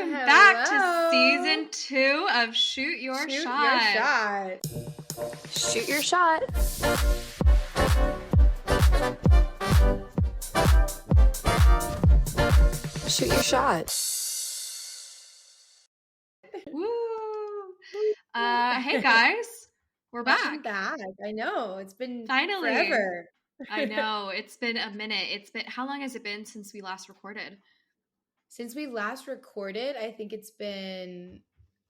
Welcome back to season 2 of Shoot Your Shot. Shoot your shot. Shoot your shot. Woo! Hey guys, we're Welcome back. back. I know. It's been Finally. forever. I know, it's been a minute. How long has it been since we last recorded? Since we last recorded, I think it's been,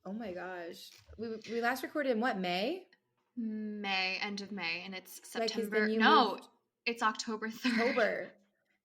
oh my gosh. We last recorded in what, May? May, end of May, and it's Like, 'cause September. then you No, moved it's October 3rd. October.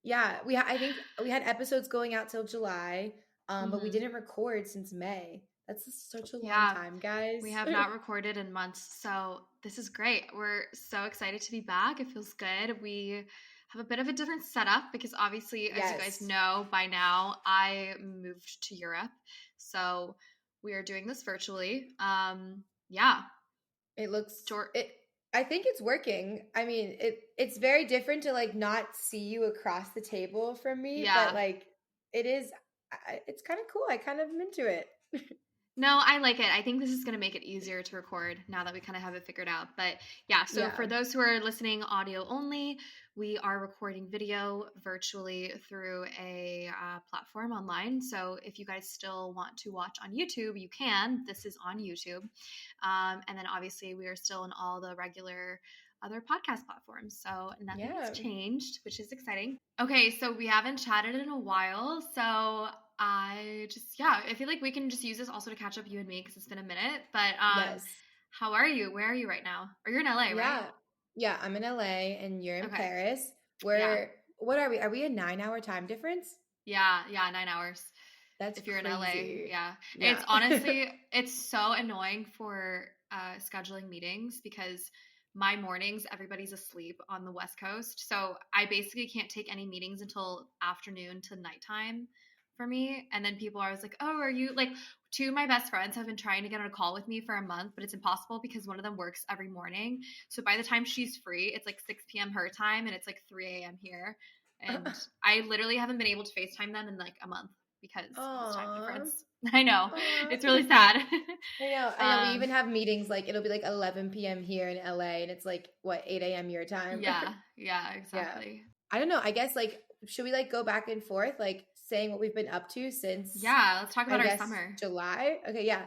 Yeah, I think we had episodes going out till July, but we didn't record since May. That's such a long time, guys. We have not recorded in months, so this is great. We're so excited to be back. It feels good. We have a bit of a different setup because obviously, as you guys know by now, I moved to Europe. So we are doing this virtually. Yeah. It looks I think it's working. I mean, it's very different to like not see you across the table from me, but like it's kind of cool. I kind of am into it. No, I like it. I think this is going to make it easier to record now that we kind of have it figured out. But yeah, so for those who are listening audio only, we are recording video virtually through a platform online. So if you guys still want to watch on YouTube, you can. This is on YouTube. And then obviously we are still in all the regular other podcast platforms. So nothing has changed, which is exciting. Okay, so we haven't chatted in a while. So I feel like we can just use this also to catch up, you and me, because it's been a minute. But how are you? Where are you right now? Or you're in LA, right? Yeah, I'm in LA and you're in Paris. What are we? Are we a 9-hour time difference? Yeah, 9 hours. That's if you're crazy. in LA. Yeah. It's honestly, it's so annoying for scheduling meetings because my mornings, everybody's asleep on the West Coast. So I basically can't take any meetings until afternoon to nighttime for me. And then people are always like, oh, are you like, two of my best friends have been trying to get on a call with me for a month, but it's impossible because one of them works every morning. So by the time she's free, it's like 6 p.m. her time and it's like 3 a.m. here. And I literally haven't been able to FaceTime them in like a month because of this time difference. I know. It's really sad. I know. We even have meetings like it'll be like 11 p.m. here in LA and it's like what, 8 a.m. your time? Yeah, exactly. Yeah. I don't know. I guess like should we like go back and forth like saying what we've been up to since let's talk about our summer. July. Okay, yeah.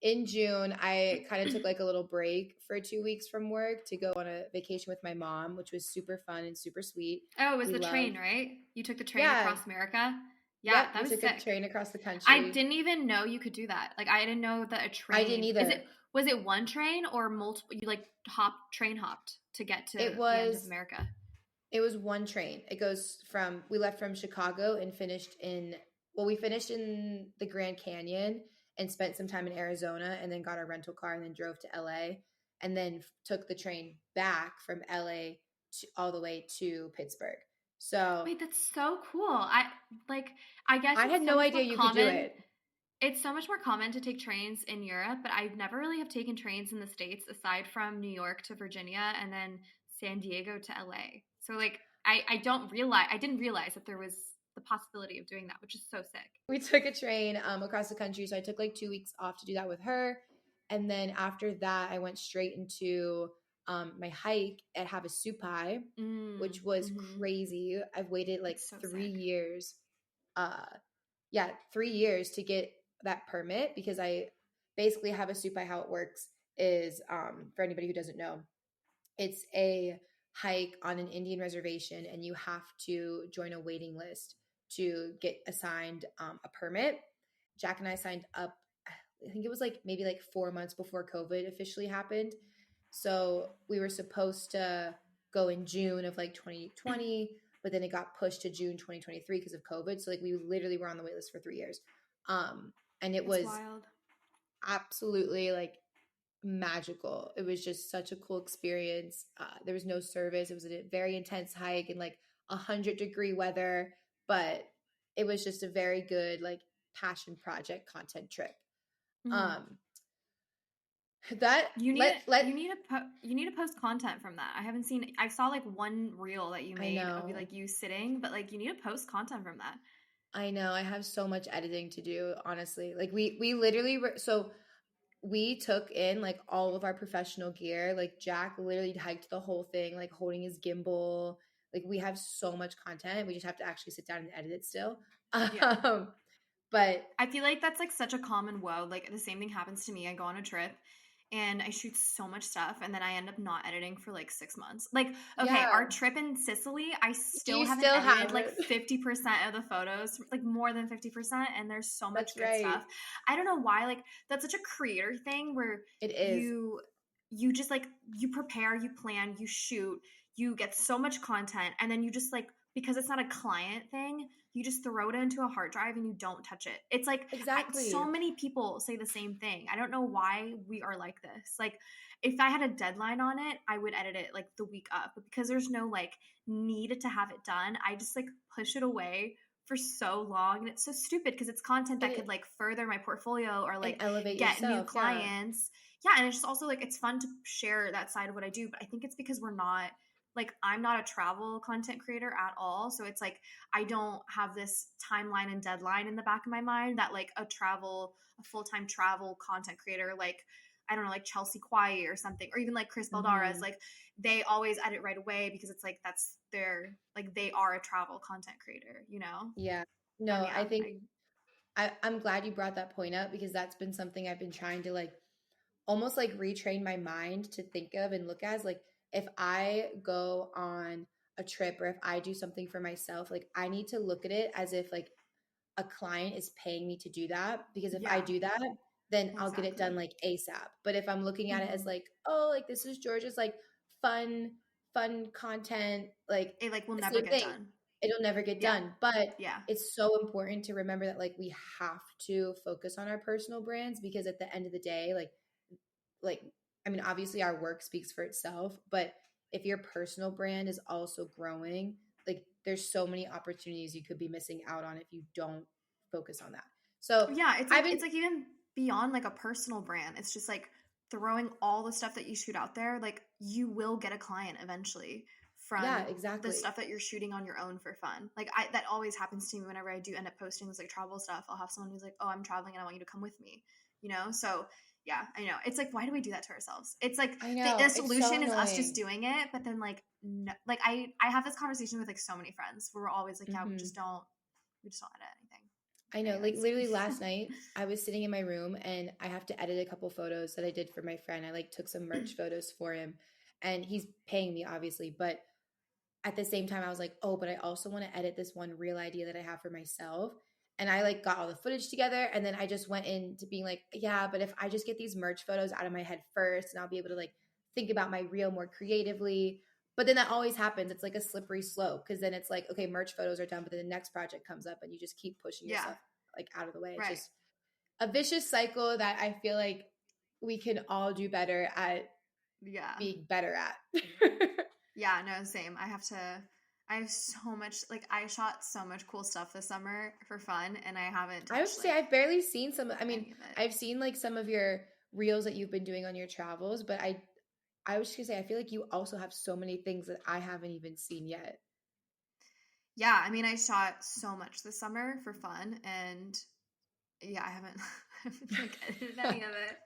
In June, I kind of took like a little break for 2 weeks from work to go on a vacation with my mom, which was super fun and super sweet. Oh, it was the train, right? You took the train across America? Yeah, that was sick. Took a train across the country. I didn't even know you could do that. Like, I didn't know that a train. I didn't either. Was it one train or multiple? You like train hopped to get to the end of America? It was one train. It goes from, we left from Chicago and we finished in the Grand Canyon and spent some time in Arizona and then got a rental car and then drove to LA and then took the train back from LA all the way to Pittsburgh. So wait, that's so cool. I guess I had no idea you could do it. It's so much more common to take trains in Europe, but I've never really have taken trains in the States aside from New York to Virginia and then San Diego to LA. So like I didn't realize that there was the possibility of doing that, which is so sick. We took a train across the country. So I took like 2 weeks off to do that with her. And then after that, I went straight into my hike at Havasupai, which was crazy. I've waited like 3 years. 3 years to get that permit because I basically Havasupai, how it works is for anybody who doesn't know, it's a hike on an Indian reservation and you have to join a waiting list to get assigned a permit. Jack and I signed up, I think it was like maybe like 4 months before COVID officially happened. So we were supposed to go in June of like 2020, but then it got pushed to June 2023 because of COVID. So like we literally were on the wait list for 3 years. And it was wild. Absolutely like magical. It was just such a cool experience. There was no service. It was a very intense hike in like 100-degree weather, but it was just a very good like passion project content trip. That you need to post content from that. I saw like one reel that you made of like you sitting, but like you need to post content from that. I know. I have so much editing to do, honestly. Like we literally so we took in like all of our professional gear. Like Jack literally hiked the whole thing, like holding his gimbal. Like we have so much content. We just have to actually sit down and edit it still. Yeah. But I feel like that's like such a common woe. Like the same thing happens to me. I go on a trip and I shoot so much stuff and then I end up not editing for like 6 months. Like, okay, yeah, our trip in Sicily, I still you haven't still edited have like it. 50% of the photos, like more than 50%. And there's so much That's good right. stuff. I don't know why, like, that's such a creator thing where It is. you just like, you prepare, you plan, you shoot, you get so much content, and then you just like, because it's not a client thing, you just throw it into a hard drive and you don't touch it. It's like so Exactly. many people say the same thing. I don't know why we are like this. Like if I had a deadline on it, I would edit it like the week up. But because there's no like need to have it done, I just like push it away for so long. And it's so stupid because it's content that could It like further my portfolio or and like elevate get new yourself. Yeah. clients. Yeah, and it's just also like it's fun to share that side of what I do, but I think it's because we're not like I'm not a travel content creator at all. So it's like I don't have this timeline and deadline in the back of my mind that like a full-time travel content creator, like I don't know, like Chelsea Kwai or something, or even like Chris Baldara's, Mm-hmm. like they always edit right away because it's like that's their like they are a travel content creator, you know? Yeah. And No, I yeah, think I'm glad you brought that point up because that's been something I've been trying to like almost like retrain my mind to think of and look as like if I go on a trip or if I do something for myself, like I need to look at it as if like a client is paying me to do that because if I yeah, do that, then I'll get it done exactly. like ASAP. But if I'm looking at it as Mm-hmm. like, oh, like this is George's like fun, fun content, like It like will the never same get thing. done. It'll never get Yeah, done. But yeah, it's so important to remember that like we have to focus on our personal brands because at the end of the day, like I mean, obviously our work speaks for itself, but if your personal brand is also growing, like there's so many opportunities you could be missing out on if you don't focus on that. So yeah. I've been It's like even beyond like a personal brand. It's just like throwing all the stuff that you shoot out there. Like you will get a client eventually yeah, from the exactly. stuff that you're shooting on your own for fun. Like I that always happens to me whenever I do end up posting this like travel stuff. I'll have someone who's like, "Oh, I'm traveling and I want you to come with me." You know? So yeah, I know. It's like why do we do that to ourselves? It's like I the know. It's so solution is us just annoying. doing it, but then like no, like I have this conversation with like so many friends where we're always like, yeah, Hmm. we just don't edit anything. I know, like literally Anyways. last night I was sitting in my room and I have to edit a couple photos that I did for my friend. I like took some merch photos for him and he's paying me obviously, but at the same time I was like, oh, but I also want to edit this one real idea that I have for myself. And I like got all the footage together and then I just went into being like, yeah, but if I just get these merch photos out of my head first and I'll be able to like think about my reel more creatively. But then that always happens. It's like a slippery slope because then it's like, okay, merch photos are done, but then the next project comes up and you just keep pushing Yeah. yourself like out of the way. It's Right. just a vicious cycle that I feel like we can all do better at Yeah. being better at. Yeah, no, same. I have so much like I shot so much cool stuff this summer for fun and I haven't I would touched say like I've barely seen some. I mean, any of it. I've seen like some of your reels that you've been doing on your travels, but I was just gonna say I feel like you also have so many things that I haven't even seen yet. Yeah, I mean I shot so much this summer for fun and yeah, I haven't I haven't like edited any of it.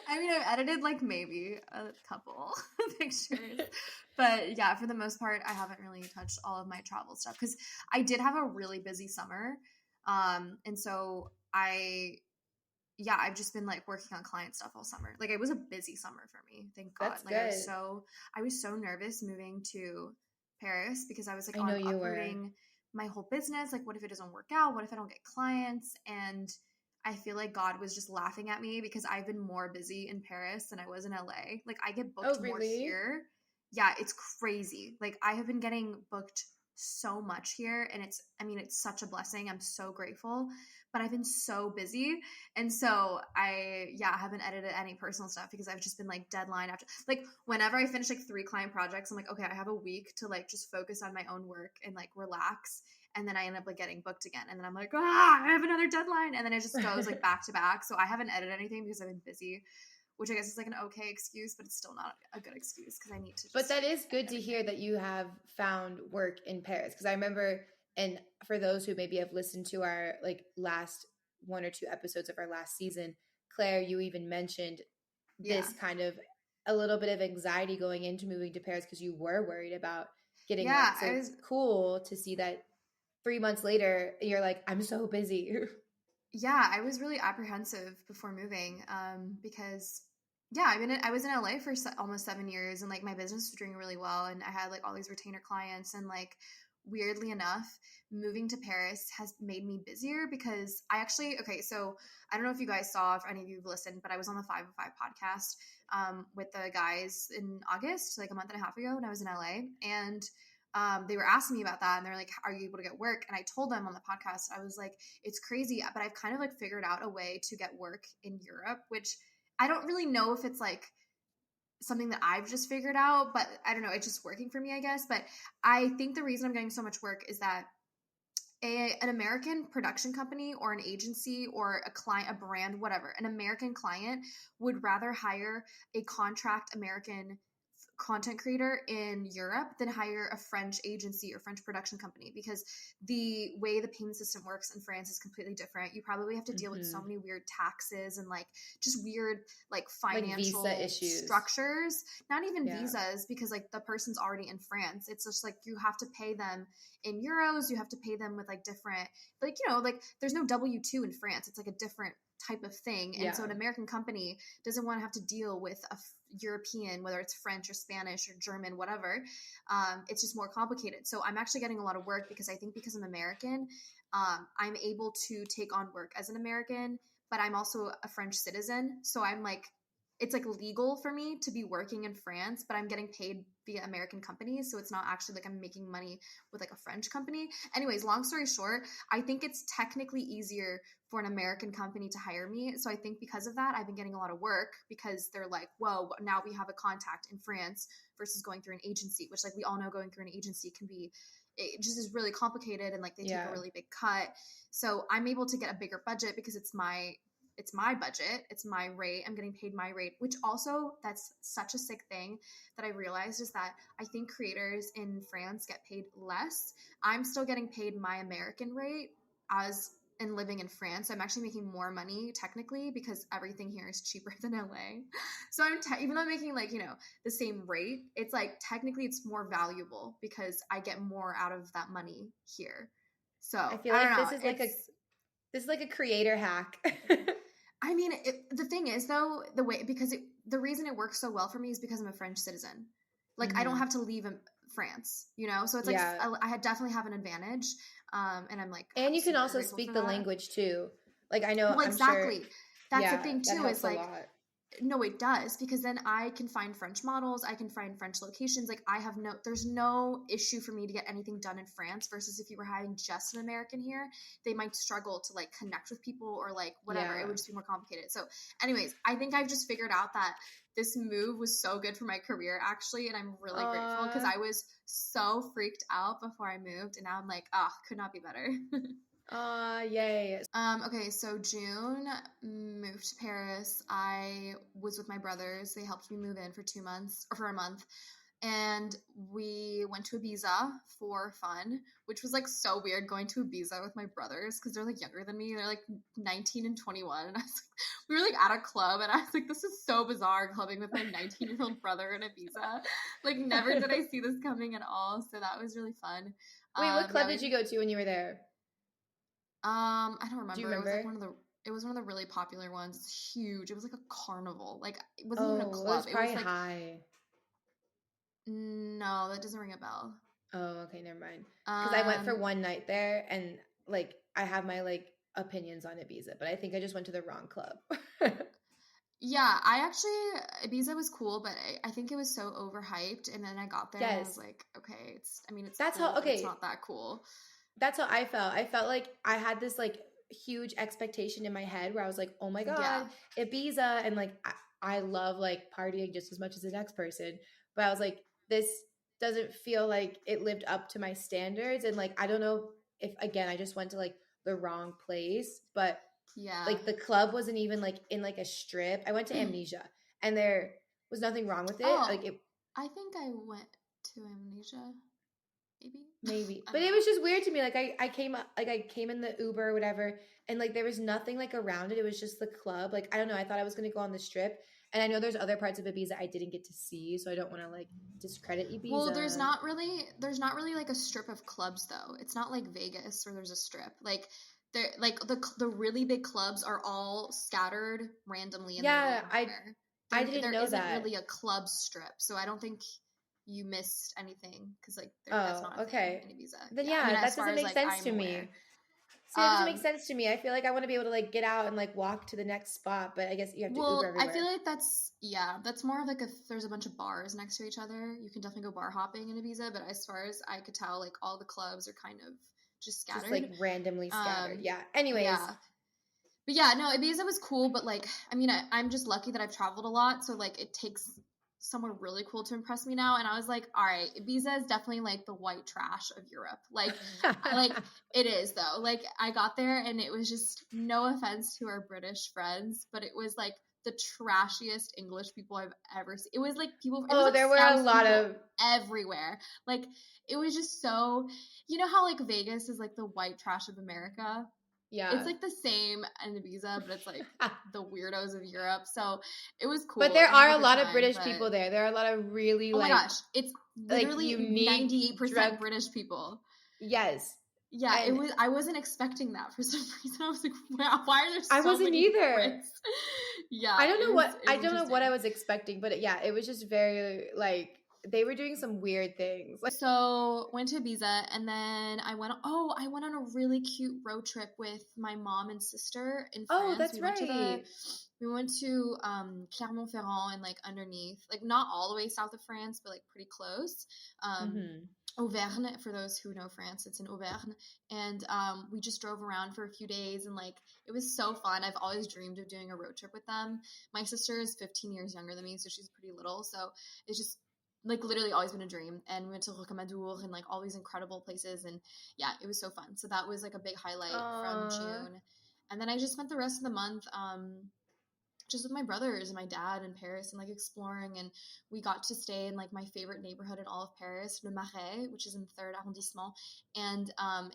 I mean I've edited like maybe a couple pictures. But yeah, for the most part I haven't really touched all of my travel stuff cuz I did have a really busy summer. And so yeah, I've just been like working on client stuff all summer. Like it was a busy summer for me, thank God. That's Like good. I was so nervous moving to Paris because I was like, I oh, know I'm you were. uprooting my whole business. Like, what if it doesn't work out? What if I don't get clients? And I feel like God was just laughing at me because I've been more busy in Paris than I was in LA. Like I get Oh, booked more really? here. Yeah, it's crazy. Like I have been getting booked so much here and I mean it's such a blessing. I'm so grateful, but I've been so busy and so I haven't edited any personal stuff because I've just been like deadline after like whenever I finish like 3 client projects, I'm like, okay, I have a week to like just focus on my own work and like relax. And then I end up like getting booked again. And then I'm like, I have another deadline. And then it just goes like back to back. So I haven't edited anything because I've been busy, which I guess is like an okay excuse, but it's still not a good excuse because I need to But just that is edit good to hear everything. that you have found work in Paris because I remember, and for those who maybe have listened to our like last 1 or 2 episodes of our last season, Claire, you even mentioned this kind of a little bit of anxiety going into moving to Paris because you were worried about getting work. So it's cool to see that 3 months later, you're like, I'm so busy. Yeah, I was really apprehensive before moving because, I was in LA for almost 7 years, and like my business was doing really well, and I had like all these retainer clients, and like weirdly enough, moving to Paris has made me busier because okay, so I don't know if you guys saw, if any of you have listened, but I was on the 505 podcast with the guys in August, like a month and a half ago when I was in LA, and they were asking me about that, and they're like, are you able to get work? And I told them on the podcast, I was like, it's crazy, but I've kind of like figured out a way to get work in Europe, which I don't really know if it's like something that I've just figured out, but I don't know, it's just working for me, I guess. But I think the reason I'm getting so much work is that an American production company or an agency or a client, a brand, whatever, an American client would rather hire a contract American content creator in Europe than hire a French agency or French production company, because the way the payment system works in France is completely different. You probably have to deal with so many weird taxes and like just weird like financial like visa issues, structures, not even visas, because like the person's already in France. It's just like you have to pay them in euros, you have to pay them with like different, like, you know, like there's no W-2 in France. It's like a different type of thing. And so an American company doesn't want to have to deal with a European, whether it's French or Spanish or German, whatever. It's just more complicated. So I'm actually getting a lot of work because I think because I'm American, I'm able to take on work as an American, but I'm also a French citizen. So I'm like, it's like legal for me to be working in France, but I'm getting paid via American companies. So it's not actually like I'm making money with like a French company. Anyways, long story short, I think it's technically easier for an American company to hire me. So I think because of that, I've been getting a lot of work because they're like, whoa, now we have a contact in France versus going through an agency, which like we all know going through an agency can be, it just is really complicated, and like they take a really big cut. So I'm able to get a bigger budget because it's my budget, it's my rate, I'm getting paid my rate, which also, that's such a sick thing that I realized, is that I think creators in France get paid less. I'm still getting paid my American rate as in living in France. So I'm actually making more money technically because everything here is cheaper than LA. So I'm even though I'm making like, you know, the same rate, it's like technically it's more valuable because I get more out of that money here. So I feel like this is like a creator hack. I mean, the thing is though, the reason it works so well for me is because I'm a French citizen. Like I don't have to leave France, you know? So it's like, I definitely have an advantage. And I'm like, and you can also speak the language too. Like I know, well, exactly. I'm sure, that's the thing too, is like, no, it does, because then I can find French models, I can find French locations. Like there's no issue for me to get anything done in France versus if you were having just an American here, they might struggle to like connect with people or like whatever. It would just be more complicated. So anyways, I think I've just figured out that this move was so good for my career actually, and I'm really grateful because I was so freaked out before I moved, and now I'm like, could not be better. Yay. Okay, so June, moved to Paris. I was with my brothers. They helped me move in for 2 months, or for a month. And we went to Ibiza for fun, which was like so weird going to Ibiza with my brothers because they're like younger than me. They're like 19 and 21. And I was like, we were like at a club, and I was like, this is so bizarre clubbing with my 19-year-old brother in Ibiza. Like never did I see this coming at all. So that was really fun. Wait, what club did you go to when you were there? I don't remember. Do you remember? It was one of the really popular ones. It's huge. It was like a carnival. Like it wasn't even a club. It was probably like high. No, that doesn't ring a bell. Oh, okay, never mind. Because I went for one night there, and like I have my like opinions on Ibiza, but I think I just went to the wrong club. Yeah, Ibiza was cool, but I think it was so overhyped. And then I got there and I was like, okay, it's that's cool, how, okay, it's not that cool. That's how I felt. I felt like I had this like huge expectation in my head where I was like, oh my God, Ibiza. And like, I love like partying just as much as the next person. But I was like, this doesn't feel like it lived up to my standards. And like, I don't know if, again, I just went to like the wrong place, but like the club wasn't even like in like a strip. I went to Amnesia and there was nothing wrong with it. I think I went to Amnesia. Maybe. But it was just weird to me. Like I came in the Uber or whatever, and like there was nothing like around it. It was just the club. Like I don't know. I thought I was gonna go on the strip. And I know there's other parts of Ibiza I didn't get to see, so I don't want to like discredit Ibiza. Well, there's not really like a strip of clubs though. It's not like Vegas where there's a strip. Like there, like the really big clubs are all scattered randomly in the middle of nowhere. I didn't know that. There isn't really a club strip, so I don't think you missed anything because like that's not a thing in Ibiza. Then I mean, that doesn't make sense to me. See, that doesn't make sense to me. I feel like I want to be able to like get out and like walk to the next spot, but I guess you have to Uber everywhere. I feel like that's more of like if there's a bunch of bars next to each other, you can definitely go bar hopping in Ibiza. But as far as I could tell, like all the clubs are kind of just scattered, just like randomly scattered. Yeah. Anyways. Yeah. But yeah, no, Ibiza was cool, but like, I mean, I'm just lucky that I've traveled a lot, so like it takes somewhere really cool to impress me now. And I was like, all right, Ibiza is definitely like the white trash of Europe. Like, like it is though. Like I got there and it was just, no offense to our British friends, but it was like the trashiest English people I've ever seen. It was like people. Oh, there were a lot of everywhere. Like it was just so, you know how like Vegas is like the white trash of America. Yeah. It's like the same in Ibiza, but it's like the weirdos of Europe. So it was cool. But there are a lot of British people there. There are a lot of really oh my gosh, it's literally like 98% British people. Yes. Yeah, it was. I wasn't expecting that for some reason. I was like, wow, why are there so I wasn't many either. Brits? Yeah. I don't know what I was expecting, but yeah, it was just very like they were doing some weird things. Like, so went to Ibiza and then I went on a really cute road trip with my mom and sister in France. Oh, that's right. We went to Clermont-Ferrand and like underneath, like not all the way south of France, but like pretty close. Auvergne, for those who know France, it's in Auvergne. And we just drove around for a few days and like it was so fun. I've always dreamed of doing a road trip with them. My sister is 15 years younger than me, so she's pretty little. So it's just like literally always been a dream. And we went to Rocamadour and like all these incredible places, and yeah, it was so fun. So that was like a big highlight from June. And then I just spent the rest of the month just with my brothers and my dad in Paris and like exploring, and we got to stay in like my favorite neighborhood in all of Paris, Le Marais, which is in the 3rd arrondissement. And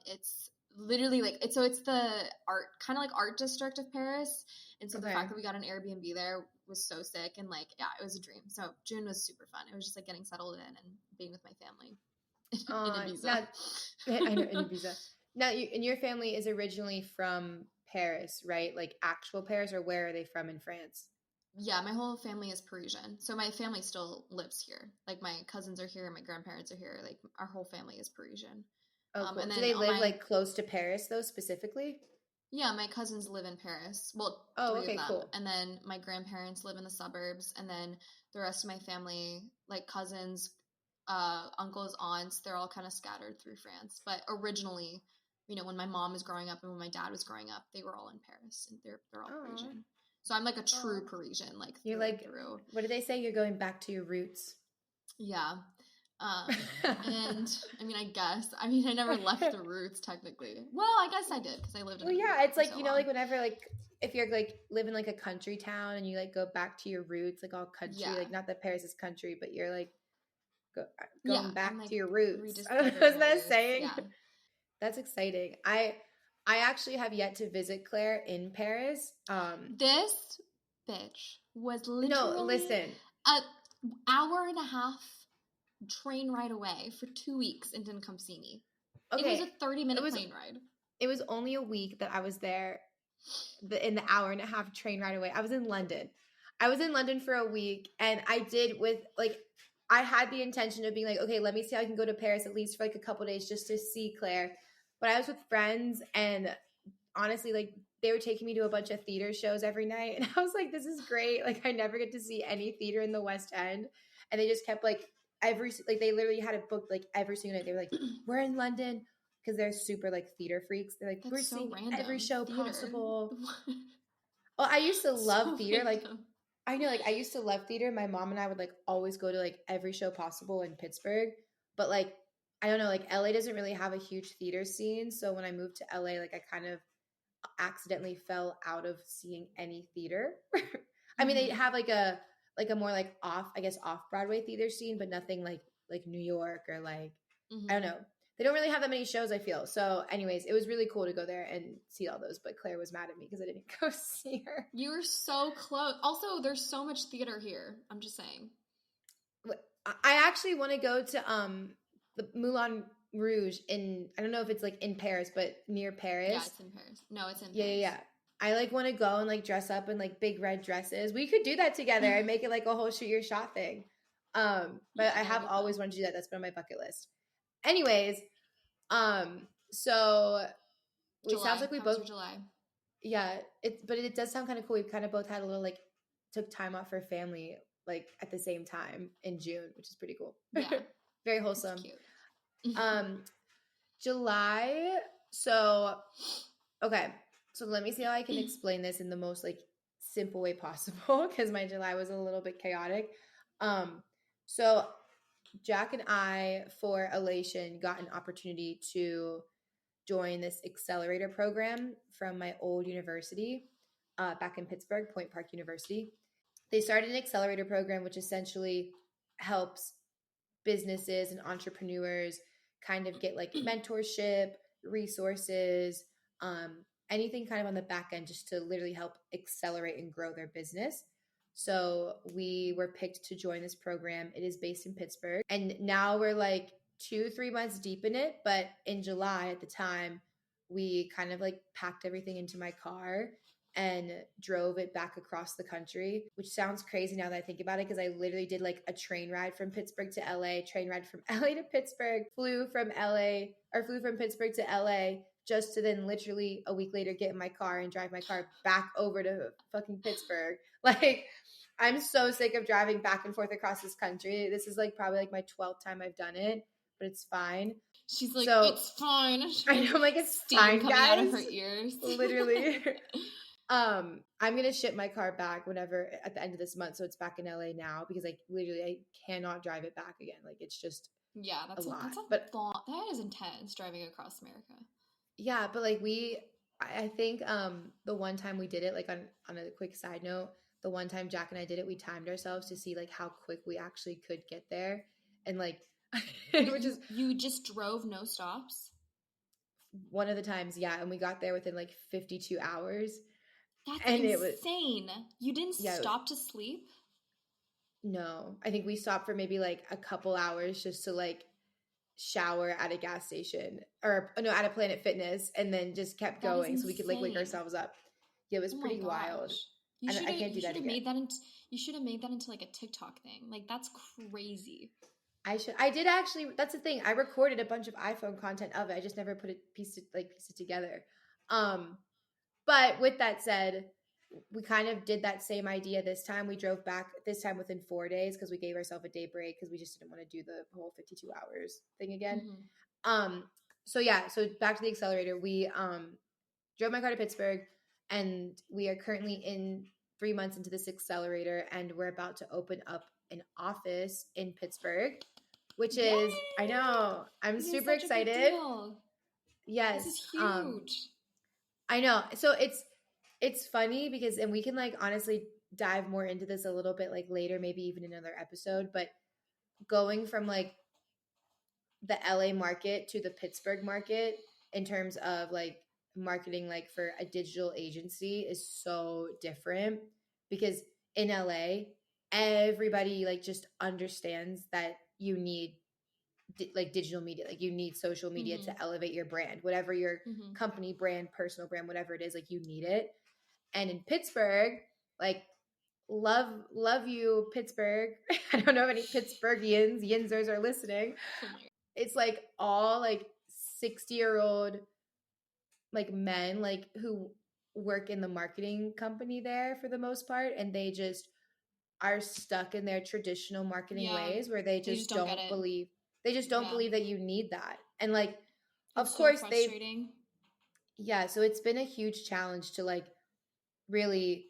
it's literally like it's the art kind of like art district of Paris. And so the fact that we got an Airbnb there was so sick, and like yeah, it was a dream. So June was super fun. It was just like getting settled in and being with my family in Ibiza. I know, in Ibiza. Now, and your family is originally from Paris, right? Like actual Paris, or where are they from in France? Yeah, my whole family is Parisian. So my family still lives here. Like my cousins are here, my grandparents are here. Like our whole family is Parisian. Oh, cool. And do they live like close to Paris though, specifically? Yeah, my cousins live in Paris. Well, three of them. Cool. And then my grandparents live in the suburbs, and then the rest of my family, like cousins, uncles, aunts, they're all kind of scattered through France. But originally, you know, when my mom was growing up and when my dad was growing up, they were all in Paris, and they're all Parisian. So I'm like a true Parisian, like you're like through. What do they say? You're going back to your roots. Yeah. And I mean, I never left the roots technically. Well, I guess I did because I lived in it's like, you know, like whenever like if you're like live in like a country town and you like go back to your roots, like all country, like not that Paris is country, but you're like going back to your roots. Isn't that a saying? Yeah. That's exciting. I actually have yet to visit Claire in Paris. This bitch was literally an hour and a half train ride away for 2 weeks and didn't come see me. Okay. It was a 30-minute plane ride. It was only a week that I was there in the hour and a half train ride away. I was in London. For a week, and I did I had the intention of being like, okay, let me see how I can go to Paris at least for like a couple days just to see Claire. But I was with friends, and honestly, like they were taking me to a bunch of theater shows every night, and I was like, this is great. Like I never get to see any theater in the West End, and they just kept like they literally had it booked like every single night. They were like, we're in London, because they're super like theater freaks. They're like, we're seeing every show possible. Well, I used to love theater. Like I know, like I used to love theater. My mom and I would like always go to like every show possible in Pittsburgh, but like I don't know, like LA doesn't really have a huge theater scene. So when I moved to LA, like I kind of accidentally fell out of seeing any theater. I mean, they have like a more like off Broadway theater scene, but nothing like New York or like I don't know. they don't really have that many shows, I feel. So anyways, it was really cool to go there and see all those, but Claire was mad at me because I didn't go see her. You were so close. Also, there's so much theater here. I'm just saying. I actually want to go to the Moulin Rouge in, I don't know if it's like in Paris, but near Paris. Yeah, it's in Paris. No, it's in Yeah, Paris. yeah. I like want to go and like dress up in like big red dresses. We could do that together and make it like a whole shoot your shot thing. But yeah, I have always wanted to do that. That's been on my bucket list. Anyways, so it sounds like we both July. Yeah, but it does sound kind of cool. We've kind of both had a little like took time off for family like at the same time in June, which is pretty cool. Yeah. Very wholesome. Cute. July. So okay. So let me see how I can explain this in the most like simple way possible because my July was a little bit chaotic. So Jack and I, for Elation, got an opportunity to join this accelerator program from my old university back in Pittsburgh, Point Park University. They started an accelerator program which essentially helps businesses and entrepreneurs kind of get like mentorship, resources, anything kind of on the back end just to literally help accelerate and grow their business. So we were picked to join this program. It is based in Pittsburgh. And now we're like 2-3 months deep in it. But in July at the time, we kind of like packed everything into my car and drove it back across the country, which sounds crazy now that I think about it, because I literally did like a train ride from Pittsburgh to LA, train ride from LA to Pittsburgh, flew from Pittsburgh to LA, just to then literally a week later get in my car and drive my car back over to fucking Pittsburgh. Like, I'm so sick of driving back and forth across this country. This is like probably like my 12th time I've done it, but it's fine. She's like, so, it's fine. I know, I'm like, it's steam fine, coming guys. Out of her ears. Literally. I'm gonna ship my car back whenever at the end of this month, so it's back in LA now because I cannot drive it back again. Like, it's just that's a lot. That is intense driving across America. Yeah, but like I think the one time we did it, like on a quick side note, the one time Jack and I did it, we timed ourselves to see like how quick we actually could get there, and like you just drove no stops. One of the times, yeah, and we got there within like 52 hours. That's insane. You didn't stop to sleep? No. I think we stopped for maybe like a couple hours just to like shower at a gas station at a Planet Fitness, and then just kept going so we could like wake ourselves up. Yeah, it was pretty wild. I can't do that again. You should have made that into like a TikTok thing. Like, that's crazy. I did actually. That's the thing. I recorded a bunch of iPhone content of it. I just never pieced it together. But with that said, we kind of did that same idea this time. We drove back this time within 4 days because we gave ourselves a day break because we just didn't want to do the whole 52 hours thing again. Mm-hmm. So back to the accelerator. We drove my car to Pittsburgh, and we are currently in 3 months into this accelerator, and we're about to open up an office in Pittsburgh, which is, I know, I'm super excited. Yes. This is huge. I know. So it's funny because, and we can like honestly dive more into this a little bit like later, maybe even another episode, but going from like the LA market to the Pittsburgh market in terms of like marketing, like for a digital agency, is so different because in LA, everybody like just understands that you need like digital media, like you need social media to elevate your brand, whatever your company brand, personal brand, whatever it is, like you need it. And in Pittsburgh, like love you, Pittsburgh. I don't know if any Pittsburghians, Yinzers are listening. It's like all like 60-year-old like men like who work in the marketing company there for the most part, and they just are stuck in their traditional marketing ways where they just don't believe. They just don't believe that you need that. And like, of course, frustrating. So it's been a huge challenge to like really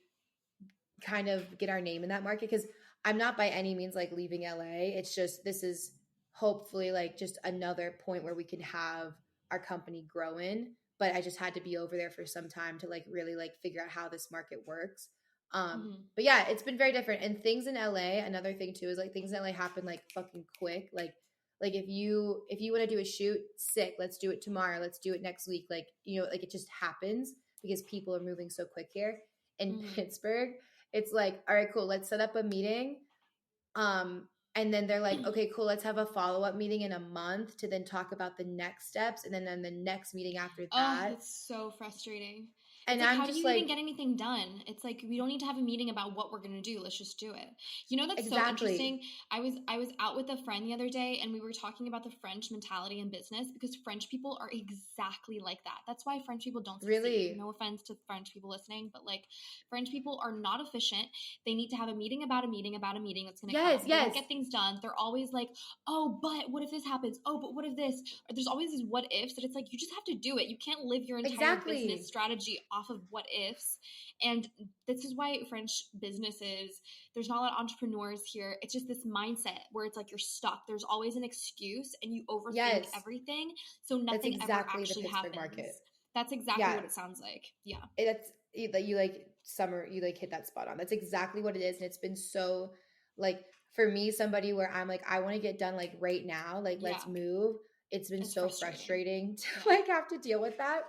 kind of get our name in that market, because I'm not by any means like leaving LA. It's just, this is hopefully like just another point where we can have our company grow in. But I just had to be over there for some time to like really like figure out how this market works. But yeah, it's been very different. And things in LA, another thing too, is like things in LA happen like fucking quick. Like Like if you want to do a shoot, sick, let's do it tomorrow, let's do it next week. Like, you know, like it just happens because people are moving so quick here. In Pittsburgh, it's like, all right, cool, let's set up a meeting. And then they're like, okay, cool, let's have a follow-up meeting in a month to then talk about the next steps. And then the next meeting after that. Oh, it's so frustrating. And it's like, I'm how just do you like, even get anything done? It's like, we don't need to have a meeting about what we're going to do. Let's just do it. You know, that's exactly. so interesting. I was out with a friend the other day, and we were talking about the French mentality in business, because French people are exactly like that. That's why French people don't succeed. Really? No offense to French people listening, but like, French people are not efficient. They need to have a meeting about a meeting about a meeting that's going to come. They don't get things done. They're always like, oh, but what if this happens? Oh, but what if this? Or there's always these what ifs that it's like, you just have to do it. You can't live your entire business strategy off of what ifs. And this is why French businesses, there's not a lot of entrepreneurs here. It's just this mindset where it's like you're stuck. There's always an excuse, and you overthink everything. So nothing ever actually happens. Market. That's exactly what it sounds like. Yeah. That's you like hit that spot on. That's exactly what it is. And it's been so like, for me, somebody where I'm like, I want to get done like right now, like let's move. It's been so frustrating to like have to deal with that.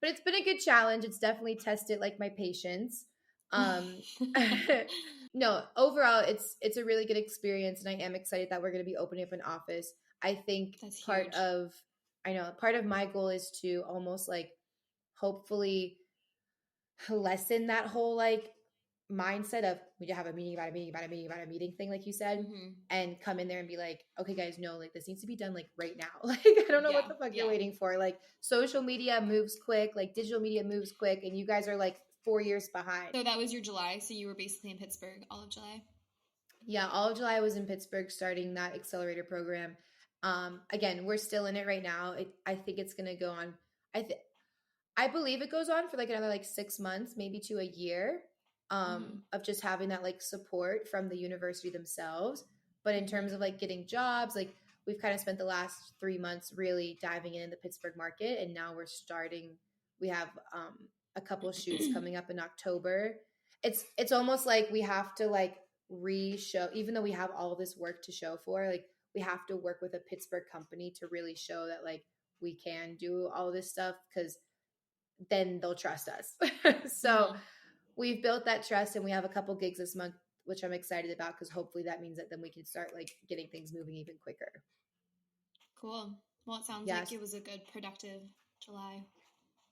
But it's been a good challenge. It's definitely tested like my patience. No, overall, it's a really good experience, and I am excited that we're going to be opening up an office. I think that's part of my goal is to almost like hopefully lessen that whole like mindset of we have a meeting about a meeting about a meeting about a meeting thing, like you said, and come in there and be like, okay guys, no, like this needs to be done like right now. Like I don't know what the fuck you're waiting for. Like social media moves quick, like digital media moves quick, and you guys are like 4 years behind. So that was your July. So you were basically in Pittsburgh all of July. Yeah, all of July I was in Pittsburgh starting that accelerator program. Again, we're still in it right now. I think it's gonna go on. I believe it goes on for like another like 6 months, maybe to a year. Of just having that like support from the university themselves. But in terms of like getting jobs, like we've kind of spent the last 3 months really diving in the Pittsburgh market, and now we have a couple shoots coming up in October. It's almost like we have to like re-show, even though we have all this work to show for, like we have to work with a Pittsburgh company to really show that like we can do all this stuff, because then they'll trust us. So we've built that trust, and we have a couple gigs this month, which I'm excited about, because hopefully that means that then we can start like getting things moving even quicker. Cool. Well, it sounds like it was a good, productive July.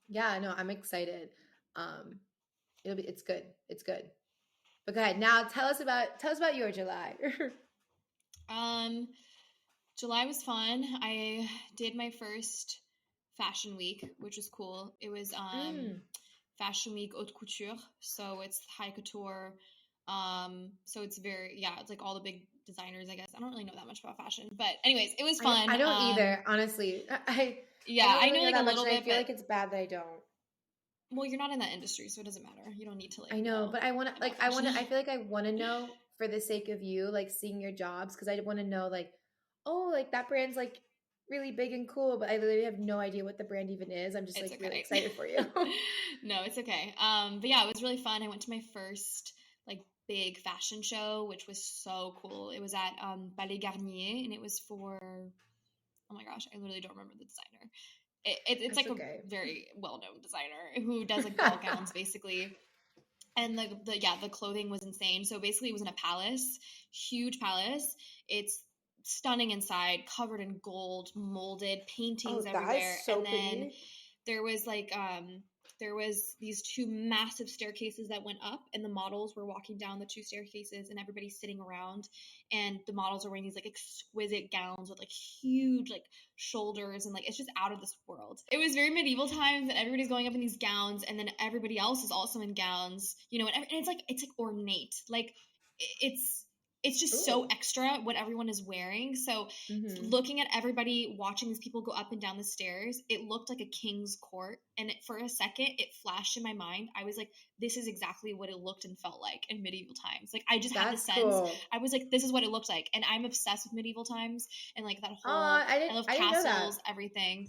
Yeah, no, I'm excited. It's good. It's good. But go ahead. Now tell us about your July. July was fun. I did my first fashion week, which was cool. It was Fashion Week Haute Couture, so it's high couture. So it's it's like all the big designers, I guess. I don't really know that much about fashion, but anyways, it was fun. I don't either, honestly. I know like a little bit. I feel like it's bad that I don't. Well, you're not in that industry, so it doesn't matter. You don't need to like. I know, but I want to I feel like I want to know for the sake of you, like seeing your jobs, because I want to know like, oh, like that brand's like really big and cool, but I literally have no idea what the brand even is. I'm just really excited for you. No, it's okay. But yeah, it was really fun. I went to my first like big fashion show, which was so cool. It was at Ballet Garnier, and it was for, oh my gosh, I literally don't remember the designer. It's like a very well-known designer who does like ball gowns basically. And the clothing was insane. So basically it was in a palace, huge palace. It's stunning inside, covered in gold, molded, paintings everywhere. So and then pretty. There was these two massive staircases that went up, and the models were walking down the two staircases, and everybody's sitting around, and the models are wearing these like exquisite gowns with like huge like shoulders, and like it's just out of this world. It was very medieval times, and everybody's going up in these gowns, and then everybody else is also in gowns, you know, and it's like ornate, like it's just so extra what everyone is wearing. So looking at everybody, watching these people go up and down the stairs, it looked like a king's court. And for a second, it flashed in my mind. I was like, this is exactly what it looked and felt like in medieval times. Like I just had the sense. Cool. I was like, this is what it looked like. And I'm obsessed with medieval times and like that whole, I love castles, everything.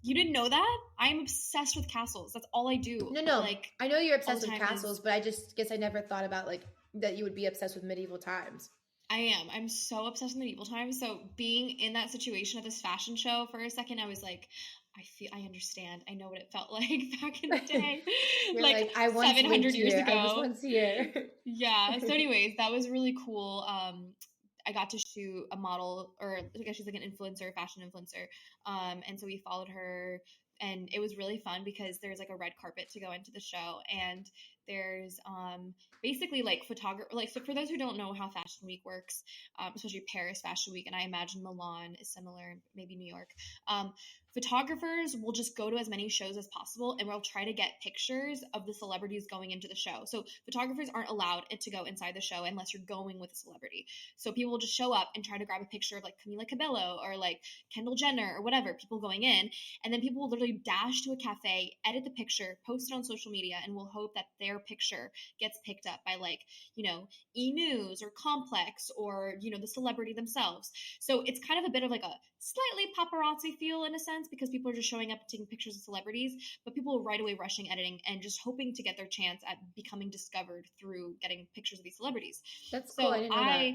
You didn't know that? I'm obsessed with castles. That's all I do. No. Like I know you're obsessed with castles, but I just guess I never thought about like that you would be obsessed with medieval times. I am. I'm so obsessed with medieval times. So being in that situation at this fashion show for a second, I was like, I understand. I know what it felt like back in the day, You're like like, I once lived 700 years here. I was ago. once here. Yeah. So, anyways, that was really cool. I got to shoot a model, or I guess she's like an influencer, fashion influencer. And so we followed her, and it was really fun because there's like a red carpet to go into the show, and there's basically like photographer. Like, so for those who don't know how Fashion Week works, especially Paris Fashion Week, and I imagine Milan is similar, maybe New York. Photographers will just go to as many shows as possible, and we'll try to get pictures of the celebrities going into the show. So photographers aren't allowed to go inside the show unless you're going with a celebrity. So people will just show up and try to grab a picture of like Camila Cabello or like Kendall Jenner or whatever, people going in, and then people will literally dash to a cafe, edit the picture, post it on social media, and will hope that their picture gets picked up by like, E! News or Complex or, the celebrity themselves. So it's kind of a bit of like a slightly paparazzi feel in a sense, because people are just showing up and taking pictures of celebrities, but people are right away rushing editing and just hoping to get their chance at becoming discovered through getting pictures of these celebrities. That's cool. I So didn't know that.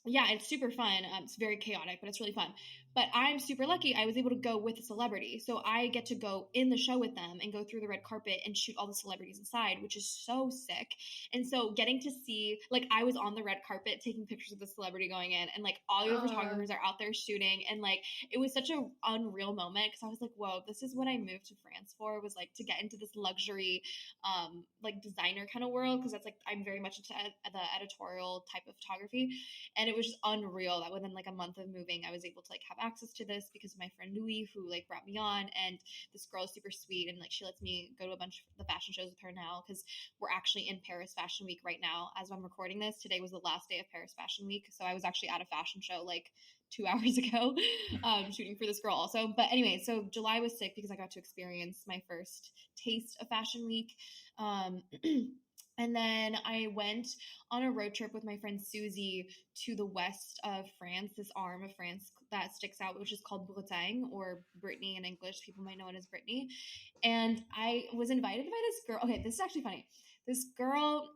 yeah, it's super fun. It's very chaotic, but it's really fun. But I'm super lucky. I was able to go with a celebrity. So I get to go in the show with them and go through the red carpet and shoot all the celebrities inside, which is so sick. And so getting to see, like, I was on the red carpet taking pictures of the celebrity going in, and like all the photographers are out there shooting. And like, it was such an unreal moment because I was like, whoa, this is what I moved to France for, was like to get into this luxury, like designer kind of world. Cause that's like, I'm very much into the editorial type of photography. And it was just unreal that within like a month of moving, I was able to like have access to this because of my friend Louie, who like brought me on. And this girl is super sweet, and like she lets me go to a bunch of the fashion shows with her now, because we're actually in Paris Fashion Week right now as I'm recording this. Today was the last day of Paris Fashion Week, so I was actually at a fashion show like 2 hours ago, shooting for this girl also. But anyway, so July was sick because I got to experience my first taste of Fashion Week. And then I went on a road trip with my friend Susie to the west of France, this arm of France that sticks out, which is called Bretagne, or Brittany in English. People might know it as Brittany. And I was invited by this girl. Okay, this is actually funny. This girl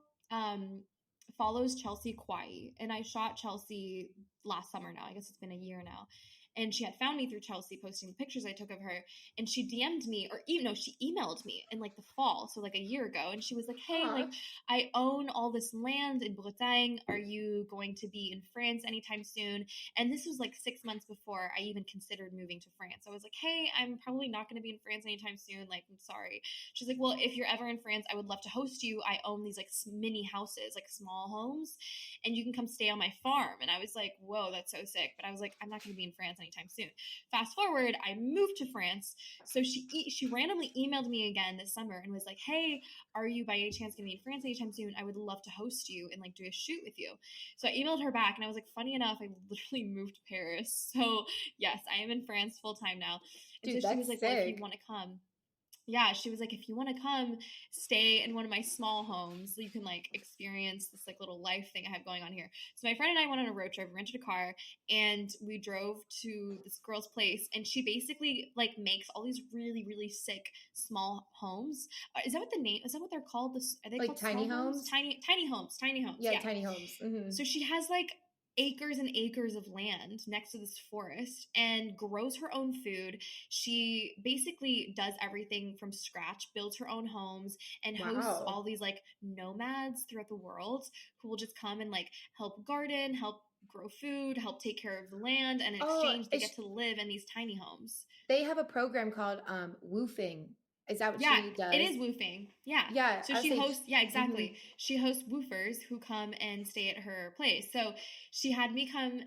follows Chelsea Kwai, and I shot Chelsea last summer now. I guess it's been a year now. And she had found me through Chelsea posting the pictures I took of her. And she DM'd me, or even no, she emailed me in like the fall, so like a year ago. And she was like, hey, like I own all this land in Bretagne. Are you going to be in France anytime soon? And this was like 6 months before I even considered moving to France. I was like, hey, I'm probably not going to be in France anytime soon. Like, I'm sorry. She's like, well, if you're ever in France, I would love to host you. I own these like mini houses, like small homes, and you can come stay on my farm. And I was like, whoa, that's so sick. But I was like, I'm not going to be in France anytime soon. Fast forward, I moved to France. So she randomly emailed me again this summer and was like, hey, are you by any chance going to be in France anytime soon? I would love to host you and like do a shoot with you. So I emailed her back, and I was like, funny enough, I literally moved to Paris. So yes, I am in France full time now. And Dude, so she was that's like, sick. well, if you want to come, yeah, she was like, if you want to come stay in one of my small homes, you can like experience this like little life thing I have going on here. So my friend and I went on a road trip, rented a car, and we drove to this girl's place, and she basically like makes all these really, really sick small homes. Is that what the name, is that what they're called? Are they like called tiny small homes? Tiny homes. Yeah, Yeah. tiny homes. Mm-hmm. So she has like acres and acres of land next to this forest and grows her own food. She basically does everything from scratch, builds her own homes, and hosts all these like nomads throughout the world who will just come and like help garden, help grow food, help take care of the land, and in exchange they get to live in these tiny homes. They have a program called woofing. Is that what she does? It is woofing. Yeah. Yeah. So she hosts, yeah, exactly. Mm-hmm. She hosts woofers who come and stay at her place. So she had me come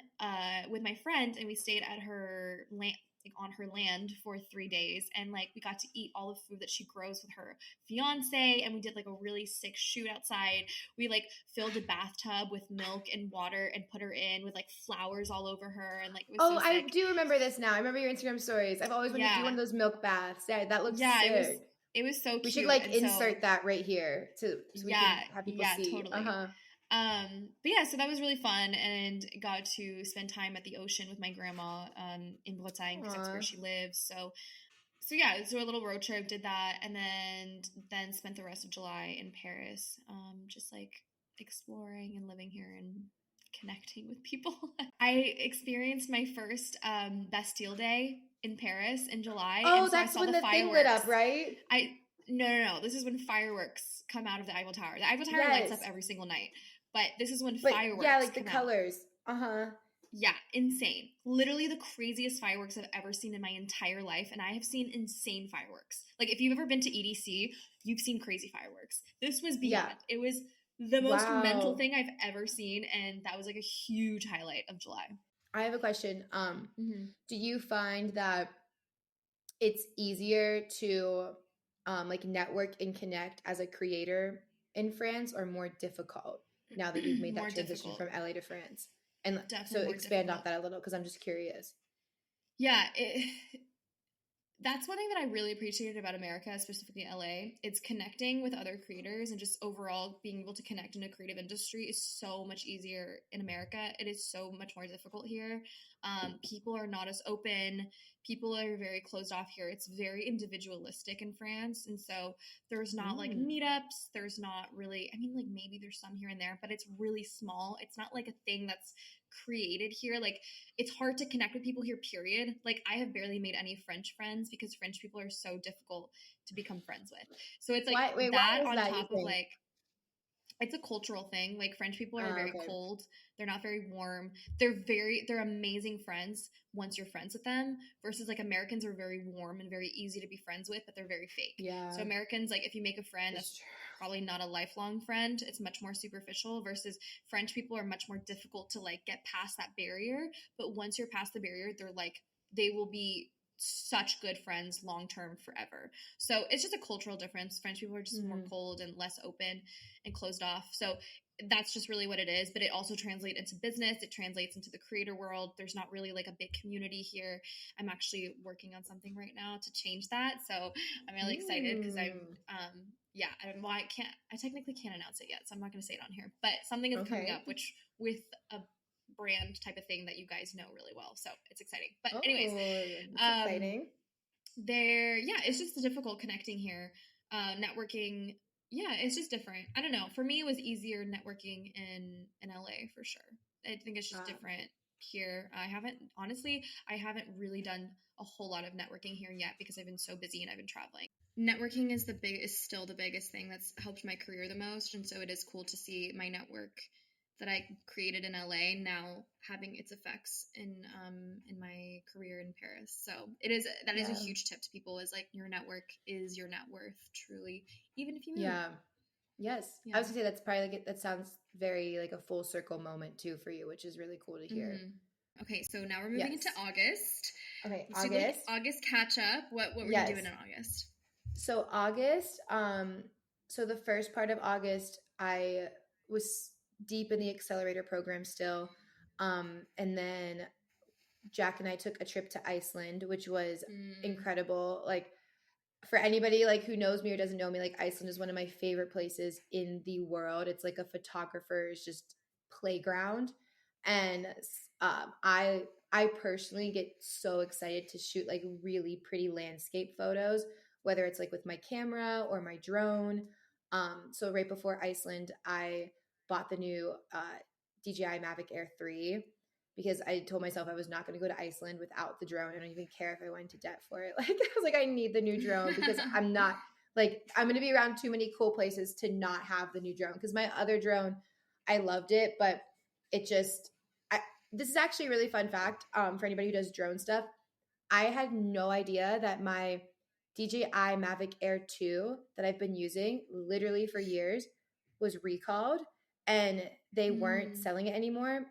with my friend, and we stayed at her land, like on her land for 3 days. And like we got to eat all the food that she grows with her fiance. And we did like a really sick shoot outside. We like filled a bathtub with milk and water and put her in with like flowers all over her. And like, it was so sick. I do remember this now. I remember your Instagram stories. I've always wanted to do one of those milk baths. Yeah, that looks sick. It was so cute. We should like insert that right here so we can have people see. Totally. But yeah, so that was really fun, and got to spend time at the ocean with my grandma in Bretagne, because that's where she lives. So yeah, so a little road trip, did that, and then spent the rest of July in Paris, just like exploring and living here and connecting with people. I experienced my first Bastille Day in Paris in July. Oh, and so that's I saw when the fireworks. thing lit up, right? No. This is when fireworks come out of the Eiffel Tower. The Eiffel Tower lights up every single night, but this is when fireworks. Yeah, like the colors. Yeah, insane. Literally the craziest fireworks I've ever seen in my entire life, and I have seen insane fireworks. Like if you've ever been to EDC, you've seen crazy fireworks. This was beyond. Yeah. It was the most mental thing I've ever seen, and that was like a huge highlight of July. I have a question. Do you find that it's easier to like network and connect as a creator in France, or more difficult now that you've made that transition from LA to France? And definitely so expand off that a little, because I'm just curious. Yeah, that's one thing that I really appreciated about America, specifically LA. It's connecting with other creators, and just overall being able to connect in a creative industry is so much easier in America. It is so much more difficult here. People are not as open. People are very closed off here. It's very individualistic in France. And so there's not like meetups. There's not really, I mean, like maybe there's some here and there, but it's really small. It's not like a thing that's created here. Like it's hard to connect with people here, period. Like I have barely made any French friends because French people are so difficult to become friends with. So it's like that on top of like, it's a cultural thing. Like French people are very cold. They're not very warm. They're amazing friends once you're friends with them, versus like Americans are very warm and very easy to be friends with, but they're very fake. Yeah. So Americans, like if you make a friend, that's probably not a lifelong friend. It's much more superficial, versus French people are much more difficult to like get past that barrier. But once you're past the barrier, they will be such good friends long term forever. So it's just a cultural difference. French people are just more cold and less open and closed off. So that's just really what it is. But it also translates into business. It translates into the creator world. There's not really like a big community here. I'm actually working on something right now to change that. So I'm really excited because I technically can't announce it yet, so I'm not going to say it on here, but something is coming up, which with a brand type of thing that you guys know really well. So it's exciting. But anyways, exciting. It's just difficult connecting here. Networking, it's just different. I don't know. For me, it was easier networking in LA for sure. I think it's just different here. I haven't really done a whole lot of networking here yet because I've been so busy and I've been traveling. Networking is still the biggest thing that's helped my career the most, and so it is cool to see my network that I created in LA now having its effects in my career in Paris. So that is a huge tip to people, is like your network is your net worth, truly, even if you move. Yeah. Yes. Yeah. I was gonna say that's probably like that sounds very like a full circle moment too for you, which is really cool to hear. Okay, so now we're moving into August. Okay, Let's do like August catch up. What were you doing in August? So August, so the first part of August, I was deep in the accelerator program still. And then Jack and I took a trip to Iceland, which was incredible. Like for anybody like who knows me or doesn't know me, like Iceland is one of my favorite places in the world. It's like a photographer's just playground. And I personally get so excited to shoot like really pretty landscape photos, whether it's like with my camera or my drone. So right before Iceland, I bought the new DJI Mavic Air 3 because I told myself I was not going to go to Iceland without the drone. I don't even care if I went into debt for it. Like I was like, I need the new drone because I'm going to be around too many cool places to not have the new drone. Because my other drone, I loved it, but it just, this is actually a really fun fact for anybody who does drone stuff. I had no idea that my DJI Mavic Air 2 that I've been using literally for years was recalled and they weren't selling it anymore.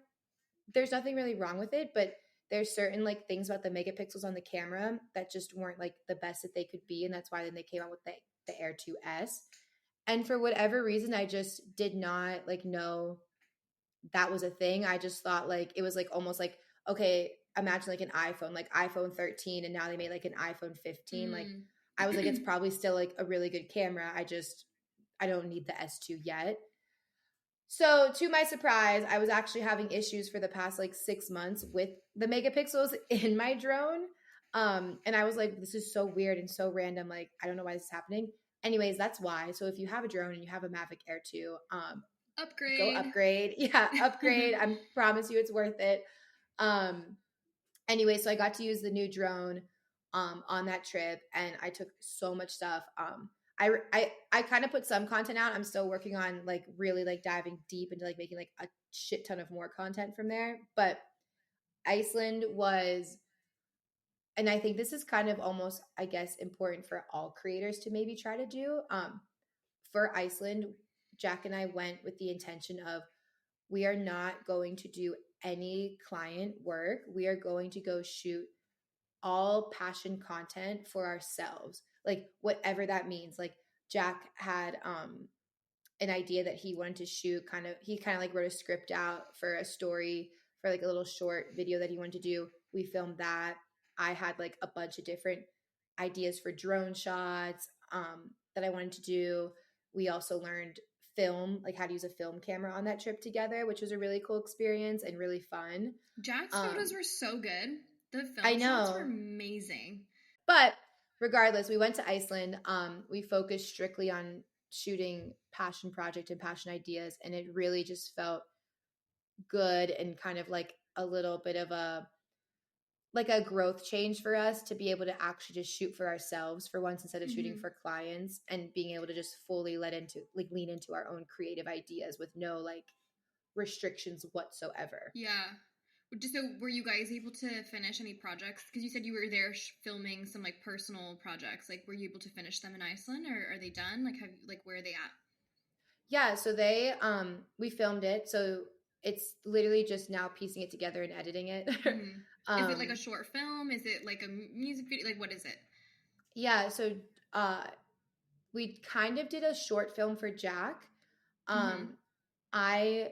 There's nothing really wrong with it, but there's certain like things about the megapixels on the camera that just weren't like the best that they could be. And that's why then they came out with the Air 2S. And for whatever reason, I just did not like know that was a thing. I just thought like it was like almost like, okay, imagine like an iPhone, like iPhone 13, and now they made like an iPhone 15. Like I was like, it's probably still like a really good camera. I don't need the S2 yet. So to my surprise, I was actually having issues for the past like 6 months with the megapixels in my drone. And I was like, this is so weird and so random. Like, I don't know why this is happening. Anyways, that's why. So if you have a drone and you have a Mavic Air 2, Go Upgrade. upgrade. Yeah, upgrade. I promise you it's worth it. Um, anyway, so I got to use the new drone on that trip, and I took so much stuff. I kind of put some content out. I'm still working on like really like diving deep into like making like a shit ton of more content from there. But Iceland was, and I think this is kind of almost, I guess, important for all creators to maybe try to do. For Iceland, Jack and I went with the intention of we are not going to do any client work. We are going to go shoot all passion content for ourselves, like whatever that means. Like Jack had an idea that he wanted to shoot, he kind of like wrote a script out for a story, for like a little short video that he wanted to do. We filmed that. I had like a bunch of different ideas for drone shots that I wanted to do. We also learned film, like how to use a film camera on that trip together, which was a really cool experience and really fun. Jack's photos were so good. The I film shots were know. amazing. But regardless, we went to Iceland. We focused strictly on shooting passion project and passion ideas, and it really just felt good and kind of like a little bit of a growth change for us to be able to actually just shoot for ourselves for once instead of shooting for clients, and being able to just fully lean into our own creative ideas with no like restrictions whatsoever. Yeah. So were you guys able to finish any projects? Because you said you were there filming some like personal projects. Like, were you able to finish them in Iceland, or are they done? Like where are they at? Yeah, so they we filmed it. So it's literally just now piecing it together and editing it. Is it like a short film? Is it like a music video? Like, what is it? Yeah, so uh we kind of did a short film for Jack. I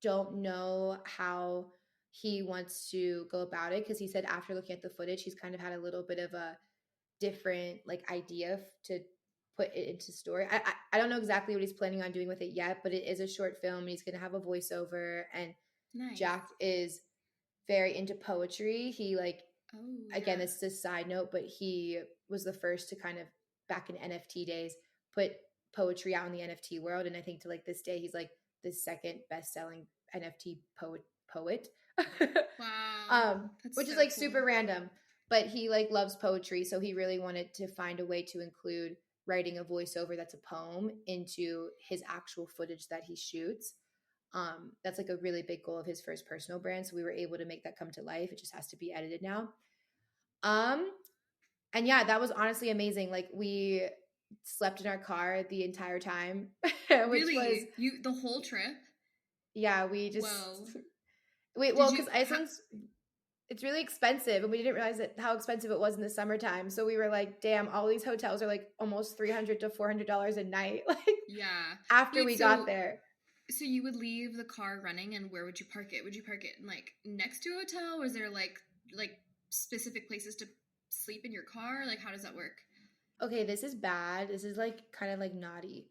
don't know how he wants to go about it, because he said after looking at the footage, he's kind of had a little bit of a different like idea to put it into story. I don't know exactly what he's planning on doing with it yet, but it is a short film and he's going to have a voiceover. And Nice. Jack is very into poetry. He like, again, this is a side note, but he was the first to kind of, back in NFT days, put poetry out in the NFT world. And I think to like this day, he's like the second best-selling NFT poet. Wow. Which so is like cool. super random, but he like loves poetry. So he really wanted to find a way to include writing a voiceover that's a poem into his actual footage that he shoots. That's like a really big goal of his first personal brand. So we were able to make that come to life. It just has to be edited now. And yeah, that was honestly amazing. Like we slept in our car the entire time, which really? was You the whole trip? Yeah, we just Whoa. because Iceland's it's really expensive, and we didn't realize how expensive it was in the summertime. So we were like, damn, all these hotels are like almost $300 to $400 a night. Like, yeah. After we got there. So you would leave the car running, and where would you park it? Would you park it like next to a hotel? Or is there like specific places to sleep in your car? Like, how does that work? Okay, this is bad. This is like kind of like naughty.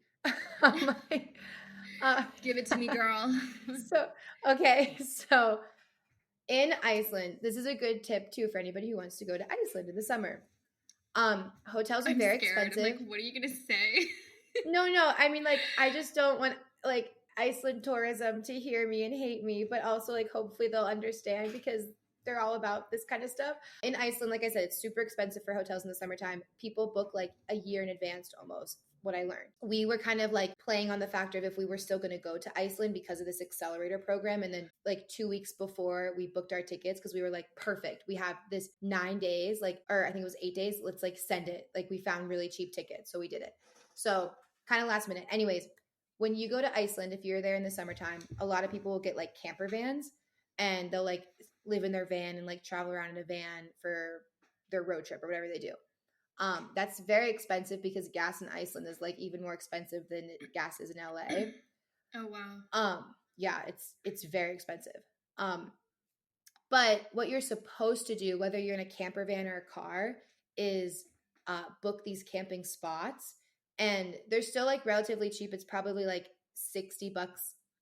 Give it to me, girl. So in Iceland, this is a good tip too for anybody who wants to go to Iceland in the summer. Hotels are very expensive. I'm like, what are you gonna say? No. I mean, like, I just don't want like Iceland tourism to hear me and hate me, but also like hopefully they'll understand, because they're all about this kind of stuff. In Iceland, like I said, it's super expensive for hotels in the summertime. People book like a year in advance almost. What I learned, we were kind of like playing on the factor of if we were still going to go to Iceland because of this accelerator program. And then like 2 weeks before we booked our tickets, because we were like, perfect, we have this 9 days, like, or I think it was 8 days, let's like send it. Like we found really cheap tickets, so we did it. So kind of last minute. Anyways, when you go to Iceland, if you're there in the summertime, a lot of people will get like camper vans, and they'll like live in their van and like travel around in a van for their road trip or whatever they do. That's very expensive, because gas in Iceland is like even more expensive than gas is in LA. Oh wow. Yeah, it's very expensive. But what you're supposed to do, whether you're in a camper van or a car, is book these camping spots, and they're still like relatively cheap. It's probably like $60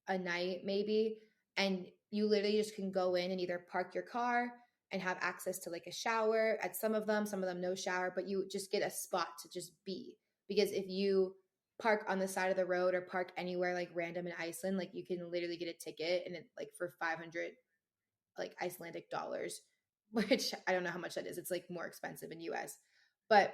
a night maybe, and you literally just can go in and either park your car and have access to like a shower at some of them no shower, but you just get a spot to just be. Because if you park on the side of the road or park anywhere like random in Iceland. Like you can literally get a ticket and it like for 500 like Icelandic dollars, which I don't know how much that is. It's like more expensive in US. But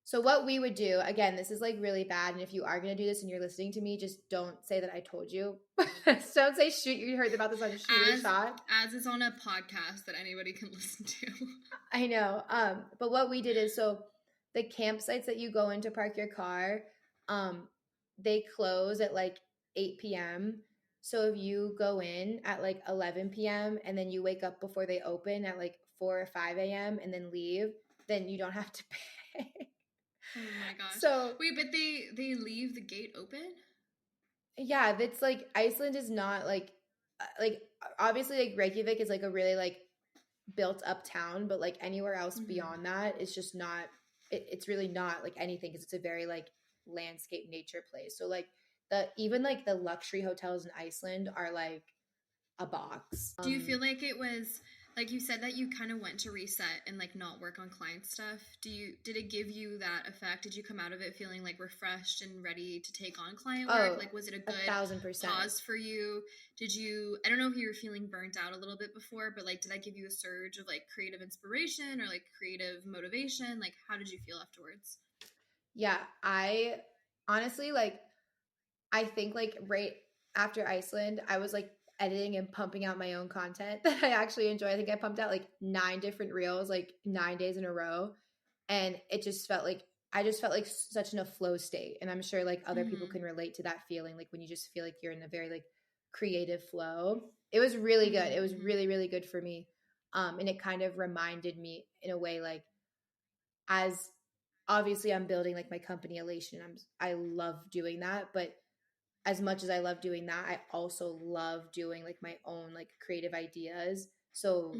so what we would do, again, this is like really bad. And if you are going to do this and you're listening to me, just don't say that I told you. Don't say shoot. You heard about this on Shoot Your Shot. As it's on a podcast that anybody can listen to. I know. But what we did is, so the campsites that you go in to park your car, they close at like 8 p.m. So if you go in at like 11 p.m. and then you wake up before they open at like 4 or 5 a.m. and then leave, then you don't have to pay. Oh my gosh. So wait, but they leave the gate open? Yeah, that's like Iceland is not like obviously like Reykjavik is like a really like built up town, but like anywhere else beyond that, it's just not. It's really not like anything because it's a very like landscape nature place. So like even like the luxury hotels in Iceland are like a box. Do you feel like it was like you said that you kind of went to reset and like not work on client stuff? Did it give you that effect? Did you come out of it feeling like refreshed and ready to take on client work? Like was it a good 1,000%. pause for you? I don't know if you were feeling burnt out a little bit before, but like did that give you a surge of like creative inspiration or like creative motivation? Like how did you feel afterwards? Yeah, I honestly like I think like right after Iceland, I was like editing and pumping out my own content that I actually enjoy. I think I pumped out like 9 different reels, like 9 days in a row. And it just felt like, I just felt like such in a flow state. And I'm sure like other people can relate to that feeling. Like when you just feel like you're in a very like creative flow. It was really good. It was really, really good for me. And it kind of reminded me in a way, like as obviously I'm building like my company Elation. I love doing that, but as much as I love doing that, I also love doing like my own like creative ideas. So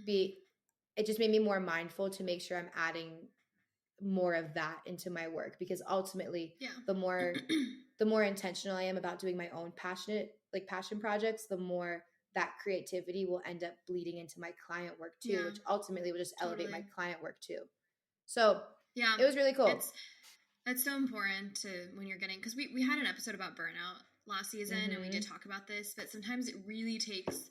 it just made me more mindful to make sure I'm adding more of that into my work because ultimately the more intentional I am about doing my own passion projects, the more that creativity will end up bleeding into my client work too, which ultimately will just elevate my client work too. So it was really cool. That's so important to when you're getting, because we had an episode about burnout last season and we did talk about this, but sometimes it really takes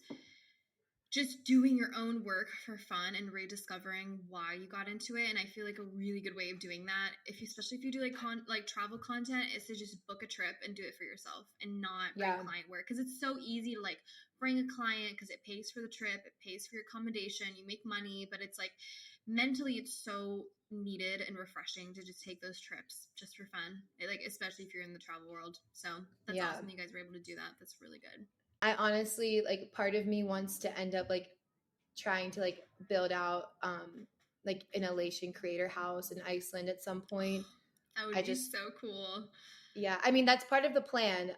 just doing your own work for fun and rediscovering why you got into it. And I feel like a really good way of doing that, especially if you do like travel content, is to just book a trip and do it for yourself and not bring client work. Because it's so easy to like bring a client because it pays for the trip, it pays for your accommodation, you make money, but it's like mentally it's so needed and refreshing to just take those trips just for fun, like especially if you're in the travel world. So that's awesome you guys were able to do that. That's really good. I honestly like part of me wants to end up like trying to like build out like an Elation creator house in Iceland at some point. That would be so cool. Yeah, I mean that's part of the plan.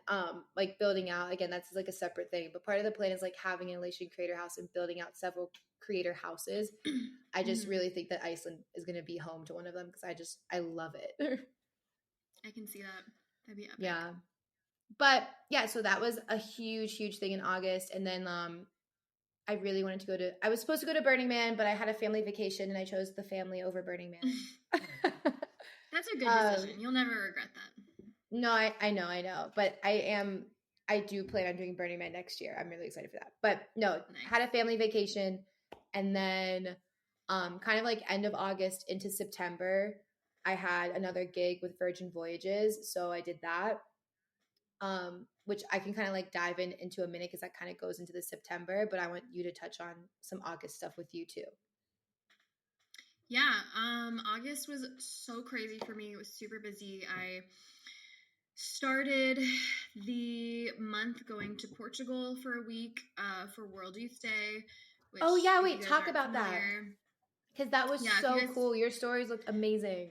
Like building out again, that's like a separate thing. But part of the plan is like having an Elation creator house and building out several creator houses. I just really think that Iceland is going to be home to one of them because I love it. I can see that. That'd be epic. Yeah. But yeah, so that was a huge thing in August. And then I really wanted to I was supposed to go to Burning Man, but I had a family vacation and I chose the family over Burning Man. That's a good decision. You'll never regret that. No, I know. But I do plan on doing Burning Man next year. I'm really excited for that. But no, had a family vacation. And then kind of like end of August into September, I had another gig with Virgin Voyages. So I did that. Which I can kind of like dive into a minute because that kind of goes into the September, but I want you to touch on some August stuff with you too. Yeah, August was so crazy for me. It was super busy. I started the month going to Portugal for a week for World Youth Day. Which, wait, talk about that. Because that was so cool. Your stories looked amazing.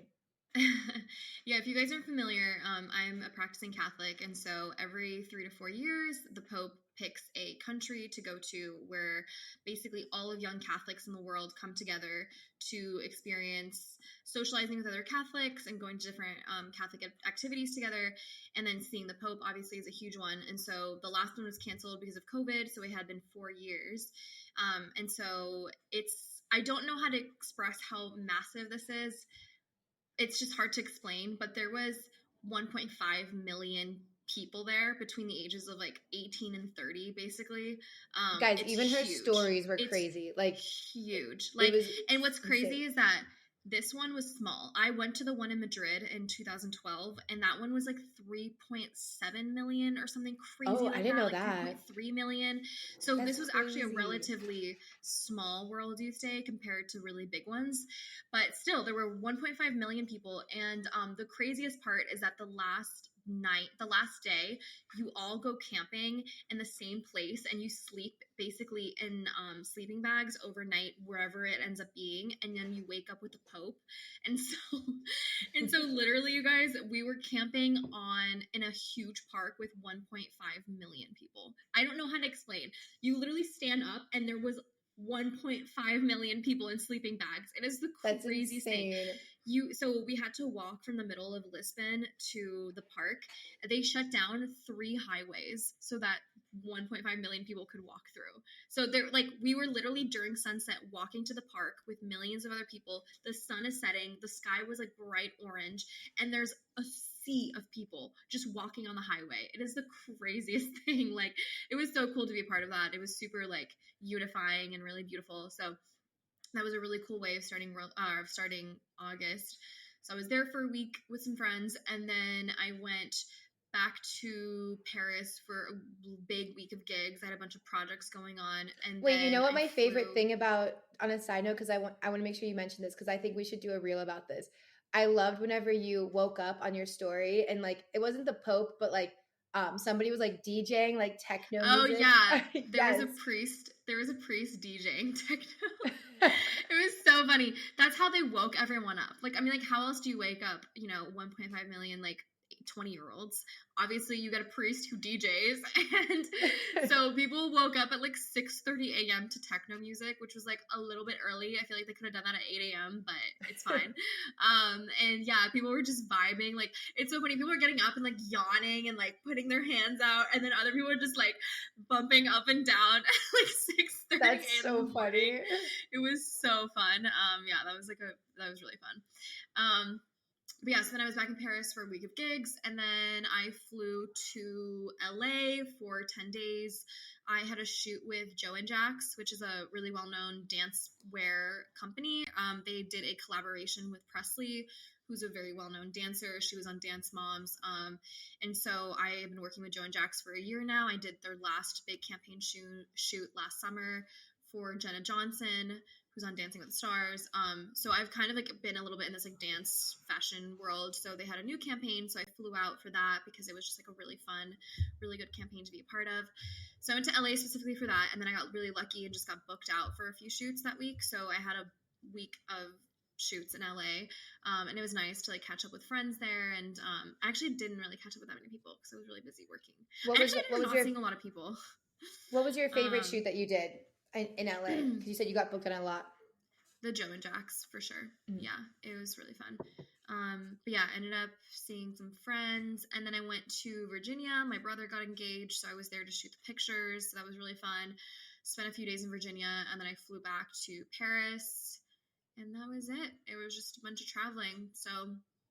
Yeah, if you guys aren't familiar, I'm a practicing Catholic, and so every 3 to 4 years, the Pope picks a country to go to where basically all of young Catholics in the world come together to experience socializing with other Catholics and going to different Catholic activities together, and then seeing the Pope obviously is a huge one. And so the last one was canceled because of COVID, so it had been 4 years. And so I don't know how to express how massive this is. It's just hard to explain, but there was 1.5 million people there between the ages of like 18 and 30, basically. Guys, It's even her huge. stories were It's crazy. Like huge. Like, and what's crazy is that this one was small. I went to the one in Madrid in 2012, and that one was like 3.7 million or something crazy like I didn't know like that. 3.3 million. So That's this was crazy. actually a relatively small World Youth Day compared to really big ones. But still, there were 1.5 million people. And the craziest part is that the last day, you all go camping in the same place and you sleep basically in sleeping bags overnight wherever it ends up being, and then you wake up with the Pope. And so literally, you guys, we were camping in a huge park with 1.5 million people. I don't know how to explain. You literally stand up and there was 1.5 million people in sleeping bags. It is the craziest thing. So we had to walk from the middle of Lisbon to the park. They shut down 3 highways so that 1.5 million people could walk through. So they're like, we were literally during sunset walking to the park with millions of other people. The sun is setting, the sky was like bright orange, and there's a sea of people just walking on the highway. It is the craziest thing. Like, it was so cool to be a part of that. It was super like unifying and really beautiful. So that was a really cool way of starting August. So I was there for a week with some friends, and then I went back to Paris for a big week of gigs. I had a bunch of projects going on. And wait, you know what my favorite thing about, on a side note, because I want to make sure you mention this, because I think we should do a reel about this. I loved whenever you woke up on your story and like it wasn't the Pope, but like somebody was like DJing like techno music. Oh yeah, there was a priest DJing techno. It was so funny. That's how they woke everyone up. Like, I mean, like, how else do you wake up 1.5 million like 20-year-olds? Obviously you got a priest who DJs, and so people woke up at like 6:30 a.m. to techno music, which was like a little bit early. I feel like they could have done that at 8 a.m., but it's fine. And yeah, people were just vibing. Like, it's so funny, people were getting up and like yawning and like putting their hands out, and then other people were just like bumping up and down at like 6:30 a.m. That's so funny. It was so fun. Yeah, that was really fun. But yeah, so then I was back in Paris for a week of gigs, and then I flew to LA for 10 days. I had a shoot with Joe and Jax, which is a really well-known dance wear company. They did a collaboration with Presley, who's a very well-known dancer. She was on Dance Moms. And so I have been working with Joe and Jax for a year now. I did their last big campaign shoot last summer for Jenna Johnson, who's on Dancing with the Stars. So I've kind of like been a little bit in this like dance fashion world. So they had a new campaign, so I flew out for that because it was just like a really fun, really good campaign to be a part of. So I went to LA specifically for that, and then I got really lucky and just got booked out for a few shoots that week. So I had a week of shoots in LA, and it was nice to like catch up with friends there. And I actually didn't really catch up with that many people because I was really busy working. What was seeing a lot of people. What was your favorite shoot that you did in LA? Because you said you got booked on a lot. The Joe and Jax, for sure. Mm-hmm. Yeah, it was really fun. But yeah, I ended up seeing some friends, and then I went to Virginia. My brother got engaged, so I was there to shoot the pictures. So that was really fun. Spent a few days in Virginia, and then I flew back to Paris, and that was it. It was just a bunch of traveling. So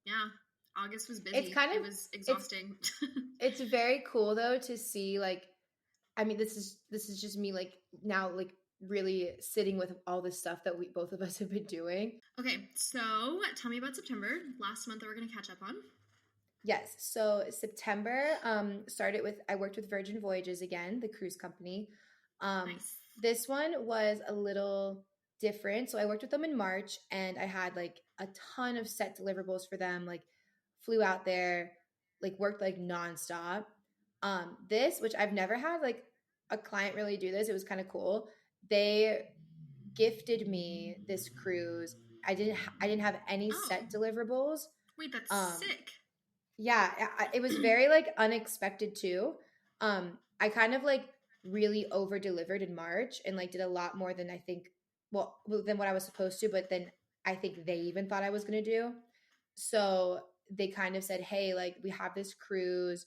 yeah, August was busy. It was exhausting. It's very cool though to see, like, I mean, this is just me like now like really sitting with all this stuff that we both of us have been doing. Okay, so tell me about September, last month that we're going to catch up on. Yes, so September started with, I worked with Virgin Voyages again, the cruise company. Nice. This one was a little different. So I worked with them in March, and I had like a ton of set deliverables for them, like flew out there, like worked like nonstop. This, which I've never had like a client really do this, it was kind of cool. They gifted me this cruise. I didn't have any set deliverables. Wait, that's sick. Yeah, it was very like unexpected too. I kind of like really over delivered in March and like did a lot more than I think, well, than what I was supposed to, but then I think they even thought I was going to do. So they kind of said, hey, like we have this cruise.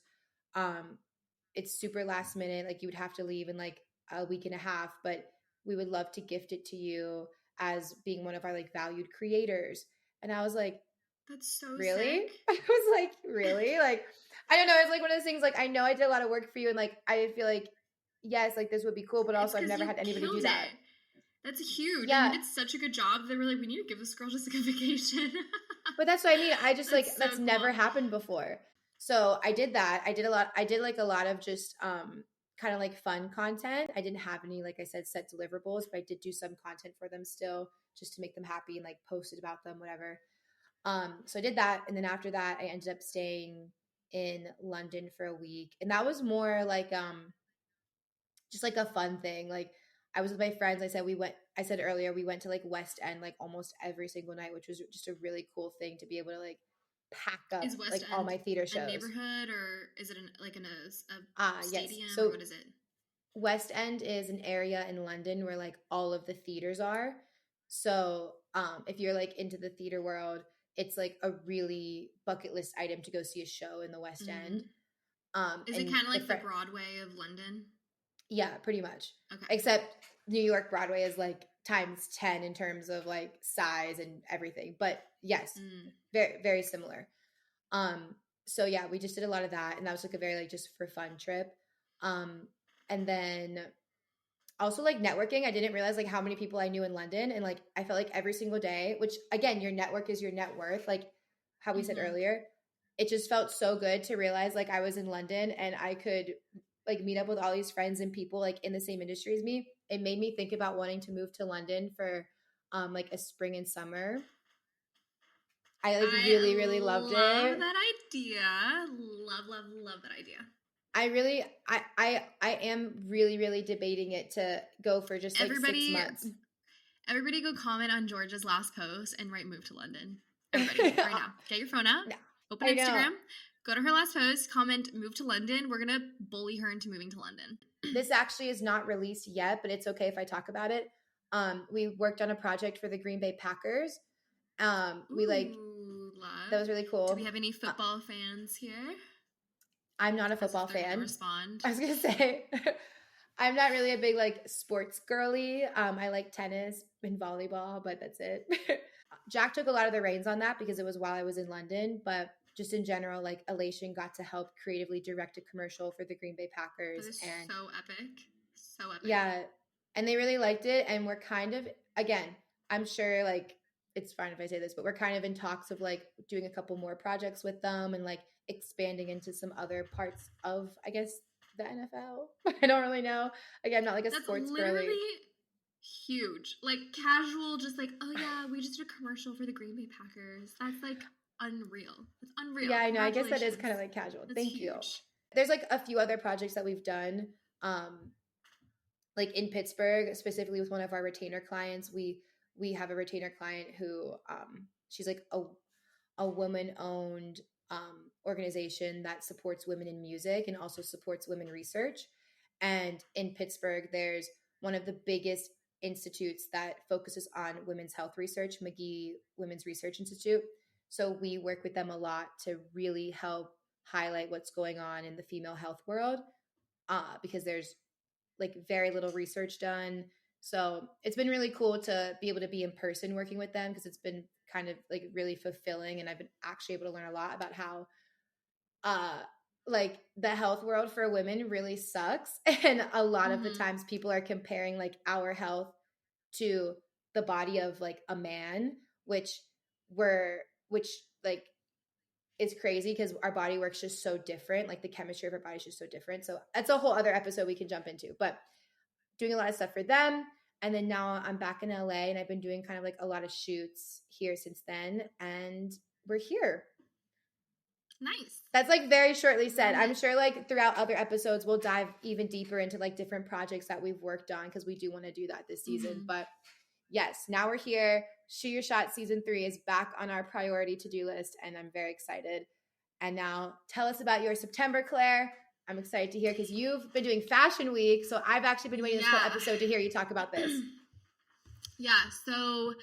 It's super last minute. Like you would have to leave in like a week and a half, but we would love to gift it to you as being one of our like valued creators. And I was like, That's so really? sick. I was like, really? Like, I don't know. It's like one of those things, like, I know I did a lot of work for you, and like, I feel like, yes, like this would be cool, but It's also I've because never you had anybody do killed that. it. That's huge. And you Yeah. did such a good job. They were like, we need to give this girl just like a vacation. But that's what I mean. I just That's that's so never cool. happened before. So I did that. I did like a lot of just kind of like fun content. I didn't have any, like I said, set deliverables, but I did do some content for them still just to make them happy and like posted about them, whatever. So I did that. And then after that, I ended up staying in London for a week. And that was more like just like a fun thing. Like I was with my friends. I said earlier, we went to like West End like almost every single night, which was just a really cool thing to be able to like pack up Is West like End all my theater a shows. neighborhood, or is it like in a stadium, yes. So or what is it? West End is an area in London where like all of the theaters are. So if you're like into the theater world, it's like a really bucket list item to go see a show in the West End. Is it kind of like the Broadway of London? Yeah, pretty much. Okay. Except New York Broadway is like times 10 in terms of like size and everything. But yes, very, very similar. So yeah, we just did a lot of that. And that was like a very like just for fun trip. And then also like networking. I didn't realize like how many people I knew in London. And like I felt like every single day, which again, your network is your net worth, like how we said earlier. It just felt so good to realize like I was in London and I could like meet up with all these friends and people like in the same industry as me. It made me think about wanting to move to London for like a spring and summer. I like really, really loved it. Love that idea. Love that idea. I am really, really debating it to go for just like 6 months. Everybody go comment on Georgia's last post and write move to London. Everybody, right now. Get your phone out. No, open Instagram. Go to her last post, comment move to London. We're going to bully her into moving to London. This actually is not released yet, but it's okay if I talk about it. We worked on a project for the Green Bay Packers. We like love. That was really cool. Do we have any football fans here? I'm not a football fan. Respond. I was gonna say I'm not really a big like sports girly. I like tennis and volleyball, but that's it. Jack took a lot of the reins on that because it was while I was in London, but just in general, like Elation got to help creatively direct a commercial for the Green Bay Packers. That is and so epic. So epic. Yeah. And they really liked it. And we're kind of, again, I'm sure like it's fine if I say this, but we're kind of in talks of like doing a couple more projects with them and like expanding into some other parts of, I guess, the NFL. I don't really know. Again, I'm not like a sports girly. Huge. Like casual, just like, oh yeah, we just did a commercial for the Green Bay Packers. That's like unreal. It's unreal. Yeah, I know. I guess that is kind of like casual. Thank you. There's like a few other projects that we've done. Like in Pittsburgh, specifically with one of our retainer clients, we have a retainer client who she's like a woman-owned organization that supports women in music and also supports women research. And in Pittsburgh, there's one of the biggest institutes that focuses on women's health research, McGee Women's Research Institute. So we work with them a lot to really help highlight what's going on in the female health world because there's like very little research done. So it's been really cool to be able to be in person working with them because it's been kind of like really fulfilling. And I've been actually able to learn a lot about how like the health world for women really sucks. And a lot of the times people are comparing like our health to the body of like a man, which like is crazy because our body works just so different. Like the chemistry of our body is just so different. So that's a whole other episode we can jump into, but doing a lot of stuff for them. And then now I'm back in LA and I've been doing kind of like a lot of shoots here since then. And we're here. Nice. That's like very shortly said. I'm sure like throughout other episodes, we'll dive even deeper into like different projects that we've worked on because we do want to do that this season. But yes, now we're here. Shoot Your Shot season 3 is back on our priority to-do list and I'm very excited. And now tell us about your September, Claire. I'm excited to hear because you've been doing Fashion Week. So I've actually been waiting this whole episode to hear you talk about this. Yeah. So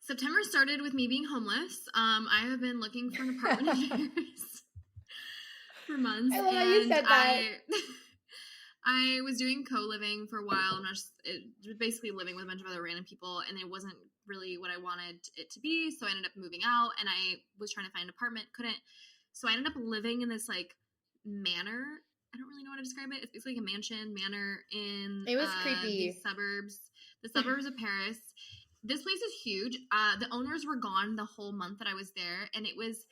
September started with me being homeless. I have been looking for an apartment in Paris for months. I love how you said that. I was doing co-living for a while, and I was basically living with a bunch of other random people, and it wasn't really what I wanted it to be, so I ended up moving out, and I was trying to find an apartment, couldn't, so I ended up living in this, like, manor. I don't really know how to describe it. It's basically like a manor in It was creepy. The suburbs of Paris. This place is huge. The owners were gone the whole month that I was there, and it was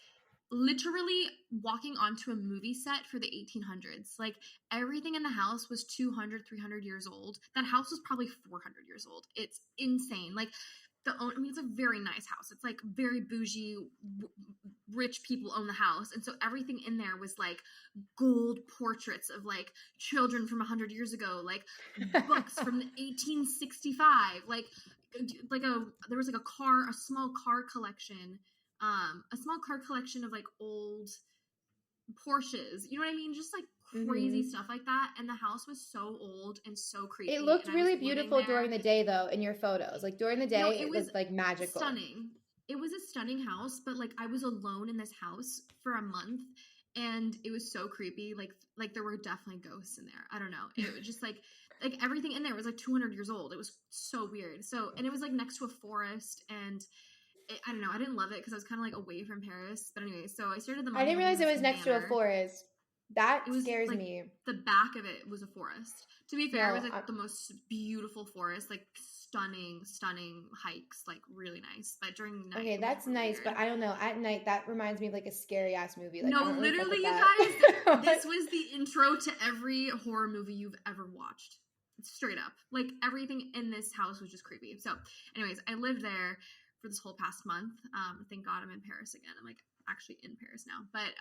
literally walking onto a movie set for the 1800s. Like, everything in the house was 200, 300 years old. That house was probably 400 years old. It's insane. Like, it's a very nice house. It's like very bougie, rich people own the house. And so everything in there was like gold portraits of like children from 100 years ago, like books from 1865, there was like a small car collection of like old Porsches, you know what I mean? Just like crazy stuff like that. And the house was so old and so creepy. It looked really beautiful during the day, though, in your photos. Like during the day, it was like magical. Stunning. It was a stunning house, but like I was alone in this house for a month, and it was so creepy. Like there were definitely ghosts in there. I don't know. It was just like everything in there was like 200 years old. It was so weird. So, and it was like next to a forest, and I don't know. I didn't love it because I was kind of like away from Paris. But anyway, so I started the month. I didn't realize it was next to a forest. That scares like, me. The back of it was a forest. To be fair, it was like the most beautiful forest, like stunning hikes, like really nice. But during night, okay, that's nice. Weird. But I don't know. At night, that reminds me of like a scary ass movie. Like, no, literally, you guys. This was the intro to every horror movie you've ever watched. Straight up, like everything in this house was just creepy. So, anyways, I lived there for this whole past month. Thank God I'm in Paris again. I'm like actually in Paris now. But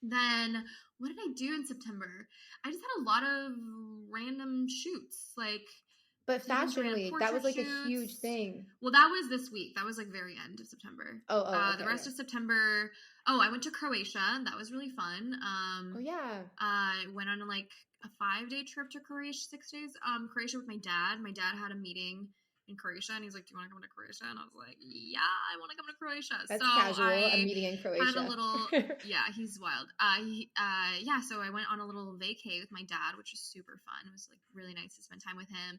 then what did I do in September? I just had a lot of random shoots, like. But Fashion Week, that was like a huge thing. Well, that was this week. That was like very end of September. Okay, the rest of September. Oh, I went to Croatia. That was really fun. Oh yeah. I went on like a 5-day trip to Croatia, 6 days. Croatia with my dad. My dad had a meeting in Croatia, and he's like, "Do you want to come to Croatia?" And I was like, "Yeah, I want to come to Croatia." That's so casual. A meeting in Croatia. Had a little, yeah, he's wild. Yeah. So I went on a little vacay with my dad, which was super fun. It was like really nice to spend time with him.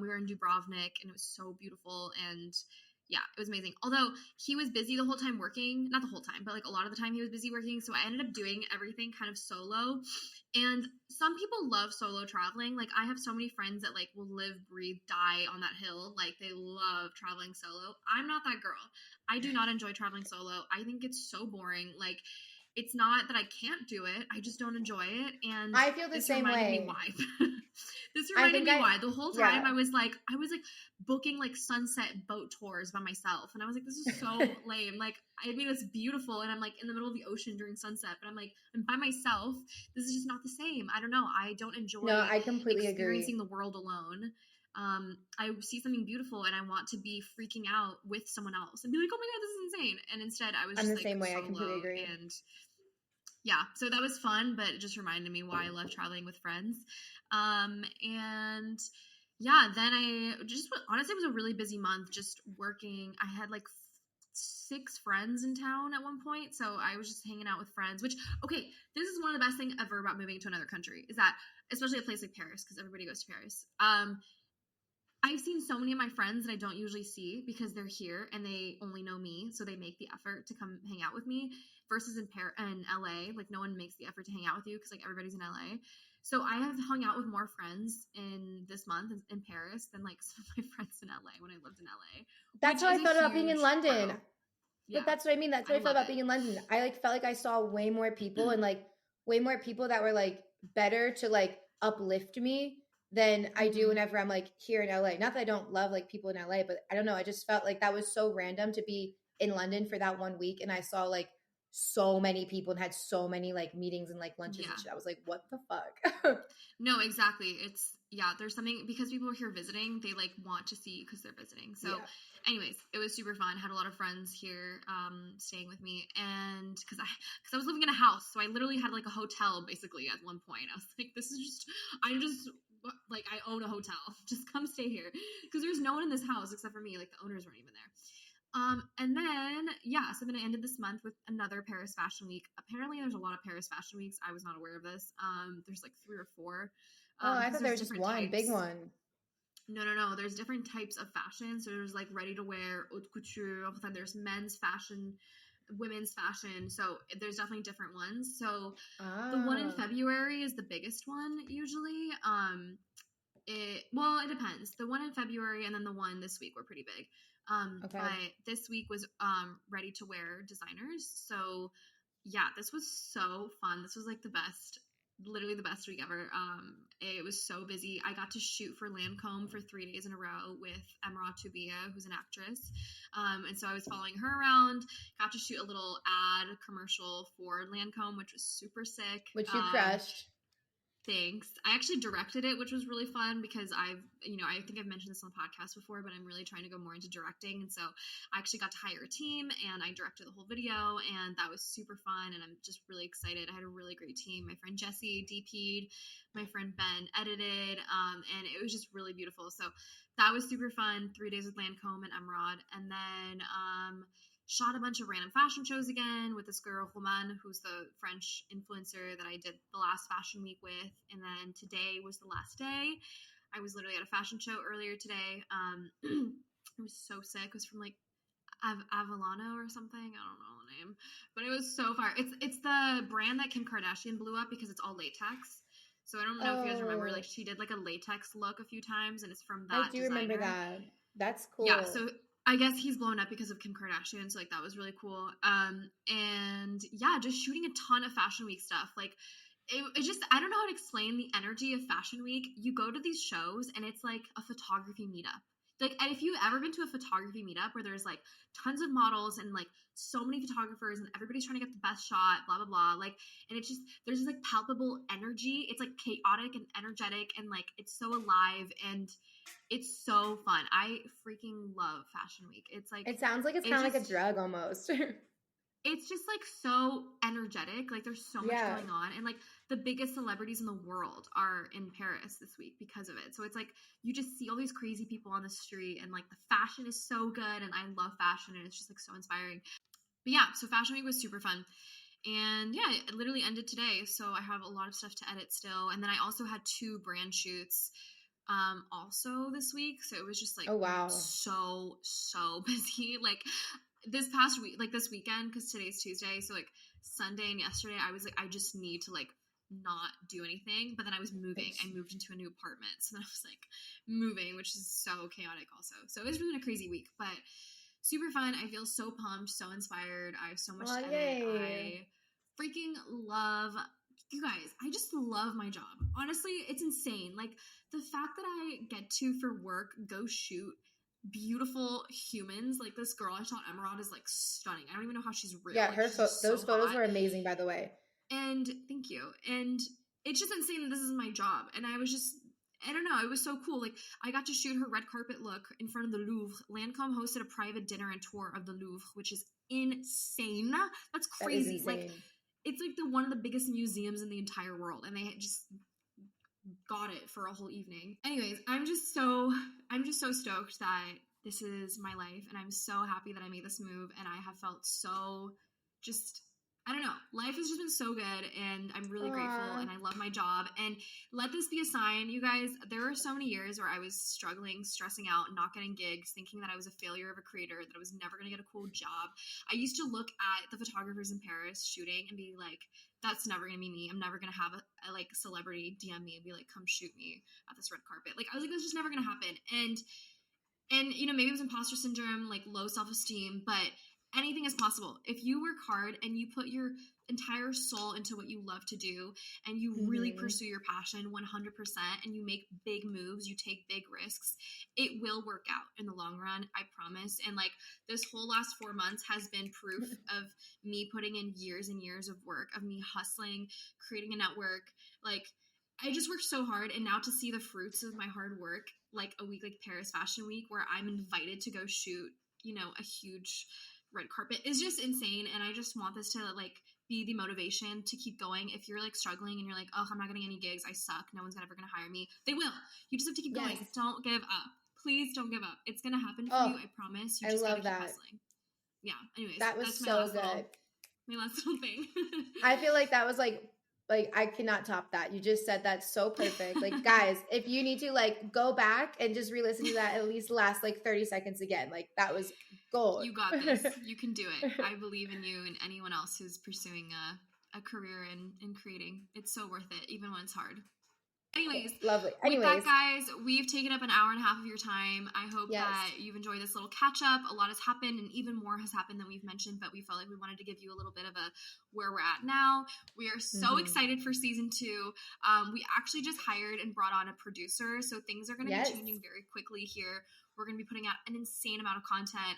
We were in Dubrovnik, and it was so beautiful, and yeah, it was amazing. Although he was busy the whole time working, not the whole time, but like a lot of the time he was busy working. So I ended up doing everything kind of solo. And some people love solo traveling. Like I have so many friends that like will live, breathe, die on that hill. Like they love traveling solo. I'm not that girl. I do not enjoy traveling solo. I think it's so boring. Like it's not that I can't do it. I just don't enjoy it. And I feel the same way. Me why. This reminded me why. The whole time I was like booking like sunset boat tours by myself. And I was like, this is so lame. Like, I mean, it's beautiful. And I'm like in the middle of the ocean during sunset. But I'm like, I'm by myself. This is just not the same. I don't know. I don't enjoy I completely experiencing the world alone. I see something beautiful and I want to be freaking out with someone else and be like, oh my God, this is insane. And instead I was just the same way. I completely agree. And yeah, so that was fun, but it just reminded me why I love traveling with friends. And yeah, then honestly, it was a really busy month just working. I had like 6 friends in town at one point. So I was just hanging out with friends, which, okay, this is one of the best things ever about moving to another country is that, especially a place like Paris, because everybody goes to Paris. I've seen so many of my friends that I don't usually see because they're here and they only know me. So they make the effort to come hang out with me versus in LA. Like no one makes the effort to hang out with you because like everybody's in LA. So I have hung out with more friends in this month in Paris than like some of my friends in LA when I lived in LA. That's how I felt about being in London. Yeah. But that's what I mean. That's what I felt about being in London. I like felt like I saw way more people and like way more people that were like better to like uplift me than I do whenever I'm like here in LA. Not that I don't love like people in LA, but I don't know. I just felt like that was so random to be in London for that 1 week. And I saw like so many people and had so many like meetings and like lunches and shit. I was like, what the fuck? No, exactly. There's something because people are here visiting, they like want to see because they're visiting. So anyways, it was super fun. Had a lot of friends here staying with me, and because I was living in a house, so I literally had like a hotel basically at one point. I was like, I'm just like I own a hotel. Just come stay here because there's no one in this house except for me. Like the owners weren't even there. And then, so then it ended this month with another Paris Fashion Week. Apparently, there's a lot of Paris Fashion Weeks. I was not aware of this. There's like 3 or 4. I thought there was just different one types. big one. No. There's different types of fashion. So there's like ready to wear, haute couture. Then there's men's fashion, women's fashion. So there's definitely different ones. So the one in February is the biggest one usually. It depends. The one in February and then the one this week were pretty big. Okay. But this week was ready to wear designers. So yeah, this was so fun. This was like literally the best week ever. It was so busy. I got to shoot for Lancome for 3 days in a row with Emerald Tubia, who's an actress. And so I was following her around, got to shoot a little ad commercial for Lancome, which was super sick. Which you crushed. Thanks. I actually directed it, which was really fun because I think I've mentioned this on the podcast before, but I'm really trying to go more into directing. And so I actually got to hire a team and I directed the whole video and that was super fun. And I'm just really excited. I had a really great team. My friend Jessie DP'd, my friend Ben edited, and it was just really beautiful. So that was super fun. 3 days with Lancome and Emerald. And then, shot a bunch of random fashion shows again with this girl, Roman, who's the French influencer that I did the last fashion week with. And then today was the last day. I was literally at a fashion show earlier today. It was so sick. It was from like Avalano or something. I don't know the name, but it was so far. It's the brand that Kim Kardashian blew up because it's all latex. So I don't know if you guys remember, like she did like a latex look a few times and it's from that I do remember that. That's cool. Yeah, so I guess he's blown up because of Kim Kardashian, so like that was really cool. And yeah, just shooting a ton of Fashion Week stuff. Like it just, I don't know how to explain the energy of Fashion Week. You go to these shows and it's like a photography meetup. Like, and if you've ever been to a photography meetup where there's like tons of models and like so many photographers and everybody's trying to get the best shot, blah, blah, blah. Like, and it's just, there's this like palpable energy. It's like chaotic and energetic and like it's so alive and it's so fun. I freaking love Fashion Week. It's like, it sounds like it's kind of like a drug almost. It's just like so energetic. Like there's so much going on. And like the biggest celebrities in the world are in Paris this week because of it. So it's like you just see all these crazy people on the street and like the fashion is so good and I love fashion and it's just like so inspiring. But yeah, so Fashion Week was super fun. And yeah, it literally ended today. So I have a lot of stuff to edit still. And then I also had 2 brand shoots also this week. So it was just like so busy. Like this past week, like this weekend, because today's Tuesday, so like Sunday and yesterday, I was like, I just need to like not do anything. But then I was moving. I moved into a new apartment, so then I was like moving, which is so chaotic also. So it was really a crazy week, but super fun. I feel so pumped, so inspired. I have so much to edit. I freaking love you guys. I just love my job. Honestly, it's insane. Like the fact that I get to for work go shoot beautiful humans. Like this girl I shot, Emerald, is like stunning. I don't even know how she's real. Yeah, like, her those photos were amazing, by the way. And thank you. And it's just insane that this is my job. And I was just, I don't know, it was so cool. Like I got to shoot her red carpet look in front of the Louvre. Lancome hosted a private dinner and tour of the Louvre, which is insane. That's crazy. Like it's like one of the biggest museums in the entire world, and they just got it for a whole evening. Anyways, I'm just so stoked that this is my life, and I'm so happy that I made this move, and I have felt so just, I don't know, life has just been so good, and I'm really grateful, and I love my job. And let this be a sign, you guys. There were so many years where I was struggling, stressing out, not getting gigs, thinking that I was a failure of a creator, that I was never going to get a cool job. I used to look at the photographers in Paris shooting and be like, that's never going to be me. I'm never going to have a like celebrity DM me and be like, come shoot me at this red carpet. Like I was like, that's just never going to happen. And you know, maybe it was imposter syndrome, like low self-esteem, but anything is possible. If you work hard and you put your entire soul into what you love to do and you really pursue your passion 100% and you make big moves, you take big risks, it will work out in the long run, I promise. And like this whole last 4 months has been proof of me putting in years and years of work, of me hustling, creating a network. Like I just worked so hard, and now to see the fruits of my hard work, like a week like Paris Fashion Week where I'm invited to go shoot, you know, a huge red carpet is just insane. And I just want this to like be the motivation to keep going. If you're like struggling and you're like, oh, I'm not getting any gigs, I suck, no one's ever gonna hire me, they will. You just have to keep going. Don't give up. Please don't give up. It's gonna happen for you, I promise. You just gotta keep hustling. yeah. Anyways, that was that's so good. My last little thing. I feel like that was like I cannot top that. You just said that so perfect. Like guys, if you need to like go back and just re-listen to that, at least last like 30 seconds again. Like that was gold. You got this. You can do it. I believe in you and anyone else who's pursuing a career in creating. It's so worth it, even when it's hard. Anyways, lovely. With that, guys, we've taken up an hour and a half of your time. I hope that you've enjoyed this little catch up. A lot has happened, and even more has happened than we've mentioned, but we felt like we wanted to give you a little bit of a where we're at now. We are so excited for season 2. We actually just hired and brought on a producer, so things are going to be changing very quickly here. We're going to be putting out an insane amount of content.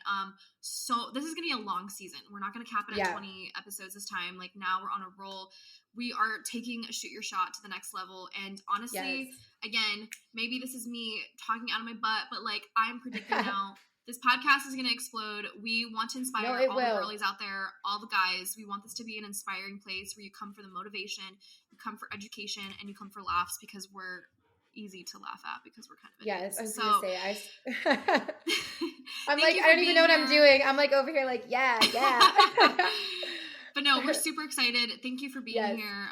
So this is going to be a long season. We're not going to cap it at 20 episodes this time. Like now we're on a roll. We are taking Shoot Your Shot to the next level. And honestly, again, maybe this is me talking out of my butt, but like I'm predicting now, this podcast is going to explode. We want to inspire all the girlies out there, all the guys. We want this to be an inspiring place where you come for the motivation, you come for education, and you come for laughs because we're easy to laugh at because we're kind of idiots. I was gonna say I'm like, I don't even know what I'm doing. I'm like over here like, yeah. But no, we're super excited. Thank you for being here.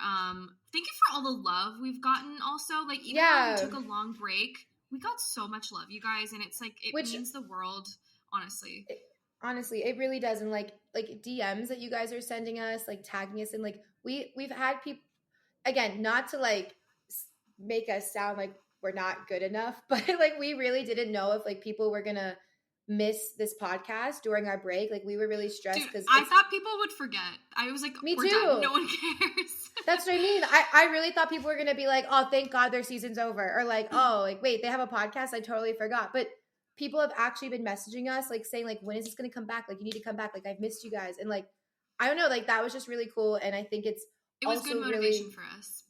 Thank you for all the love we've gotten also. Like even though we took a long break, we got so much love, you guys, and it's like it means the world, honestly. It really does. And like DMs that you guys are sending us, like tagging us, and like we've had people, again, not to like make us sound like we're not good enough, but like we really didn't know if like people were gonna miss this podcast during our break. Like we were really stressed because I thought people would forget. I was like, me we're too. Done. No one cares. That's what I mean. I really thought people were gonna be like, oh, thank God their season's over, or like, oh, like wait, they have a podcast. I totally forgot. But people have actually been messaging us, like saying like, when is this gonna come back? Like you need to come back. Like I've missed you guys, and like I don't know, like that was just really cool. And I think it was good motivation for us.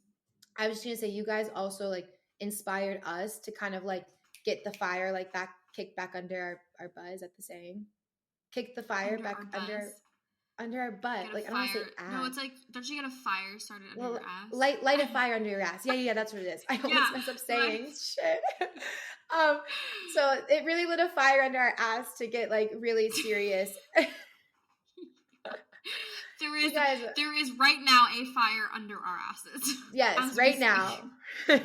I was just gonna say, you guys also like inspired us to kind of like get the fire like back, kicked back under our butt. Is that the saying? Kick the fire back under our butt. Like I don't want to say ass. No, it's like, don't you get a fire started under your ass? Light a fire under your ass. Yeah, that's what it is. I always mess up sayings. Shit. So it really lit a fire under our ass to get like really serious. There is right now a fire under our asses. Yes, right now. No,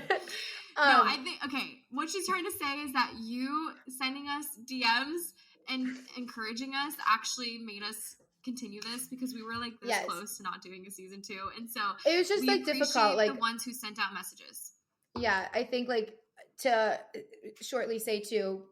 I think, okay, what she's trying to say is that you sending us DMs and encouraging us actually made us continue this because we were like this close to not doing a season 2. And so it was just like difficult. Like the ones who sent out messages. Yeah, I think like to shortly say too,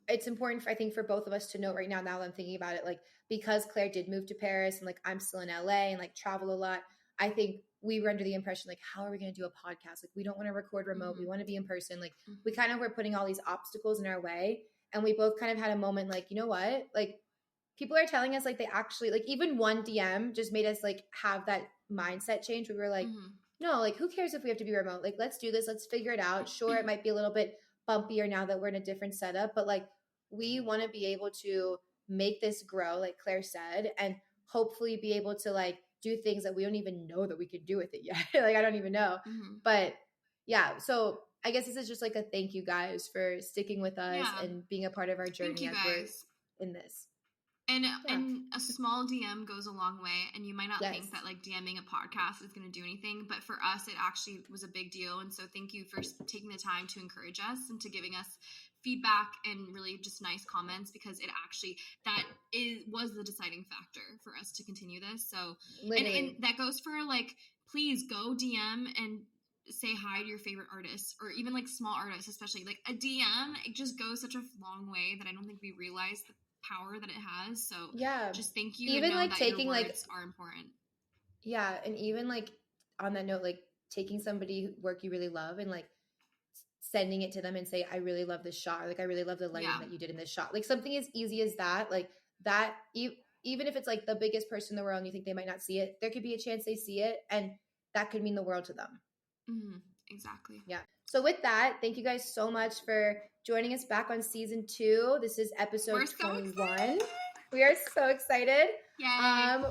it's important I think for both of us to note right now that I'm thinking about it, like because Claire did move to Paris and like I'm still in LA and like travel a lot, I think we were under the impression like, how are we going to do a podcast? Like we don't want to record remote. We want to be in person. Like we kind of were putting all these obstacles in our way, and we both kind of had a moment like, you know what? Like people are telling us like they actually like even one DM just made us like have that mindset change. We were like, no, like who cares if we have to be remote? Like let's do this. Let's figure it out. Sure, it might be a little bit bumpier now that we're in a different setup, but like we want to be able to make this grow, like Claire said, and hopefully be able to like do things that we don't even know that we could do with it yet. Like I don't even know. But yeah, so I guess this is just like a thank you guys for sticking with us and being a part of our journey as we're in this. And a small DM goes a long way, and you might not think that like DMing a podcast is going to do anything, but for us it actually was a big deal. And so thank you for taking the time to encourage us and to giving us feedback and really just nice comments, because it actually was the deciding factor for us to continue this. So and that goes for like, please go DM and say hi to your favorite artists, or even like small artists, especially like a DM. It just goes such a long way that I don't think we realize the power that it has. So just thank you. Even and know like that taking your words like are important. Yeah, and even like on that note, like taking somebody work you really love and like sending it to them and say, I really love this shot, or like I really love the lighting that you did in this shot. Like something as easy as that, like that, even if it's like the biggest person in the world and you think they might not see it, there could be a chance they see it, and that could mean the world to them. Exactly. Yeah. So with that, thank you guys so much for joining us back on season 2. This is episode 21. We are so excited. Yay.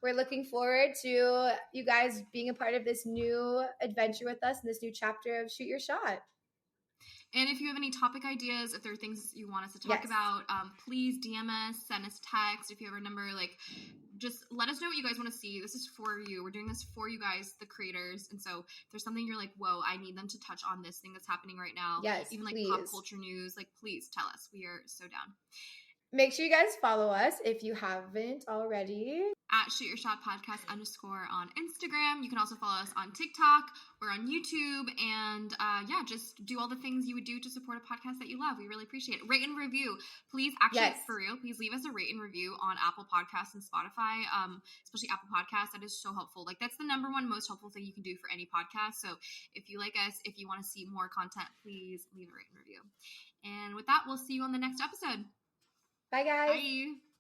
We're looking forward to you guys being a part of this new adventure with us in this new chapter of Shoot Your Shot. And if you have any topic ideas, if there are things you want us to talk about, please DM us, send us text. If you have our number, like, just let us know what you guys want to see. This is for you. We're doing this for you guys, the creators. And so if there's something you're like, whoa, I need them to touch on this thing that's happening right now. Yes, even please. Like pop culture news, like, please tell us. We are so down. Make sure you guys follow us if you haven't already. At Shoot Your Shot Podcast _ on Instagram. You can also follow us on TikTok. We're on YouTube. And just do all the things you would do to support a podcast that you love. We really appreciate it. Rate and review. Please, actually, for real, please leave us a rate and review on Apple Podcasts and Spotify, especially Apple Podcasts. That is so helpful. Like, that's the number one most helpful thing you can do for any podcast. So if you like us, if you want to see more content, please leave a rate and review. And with that, we'll see you on the next episode. Bye, guys. Bye.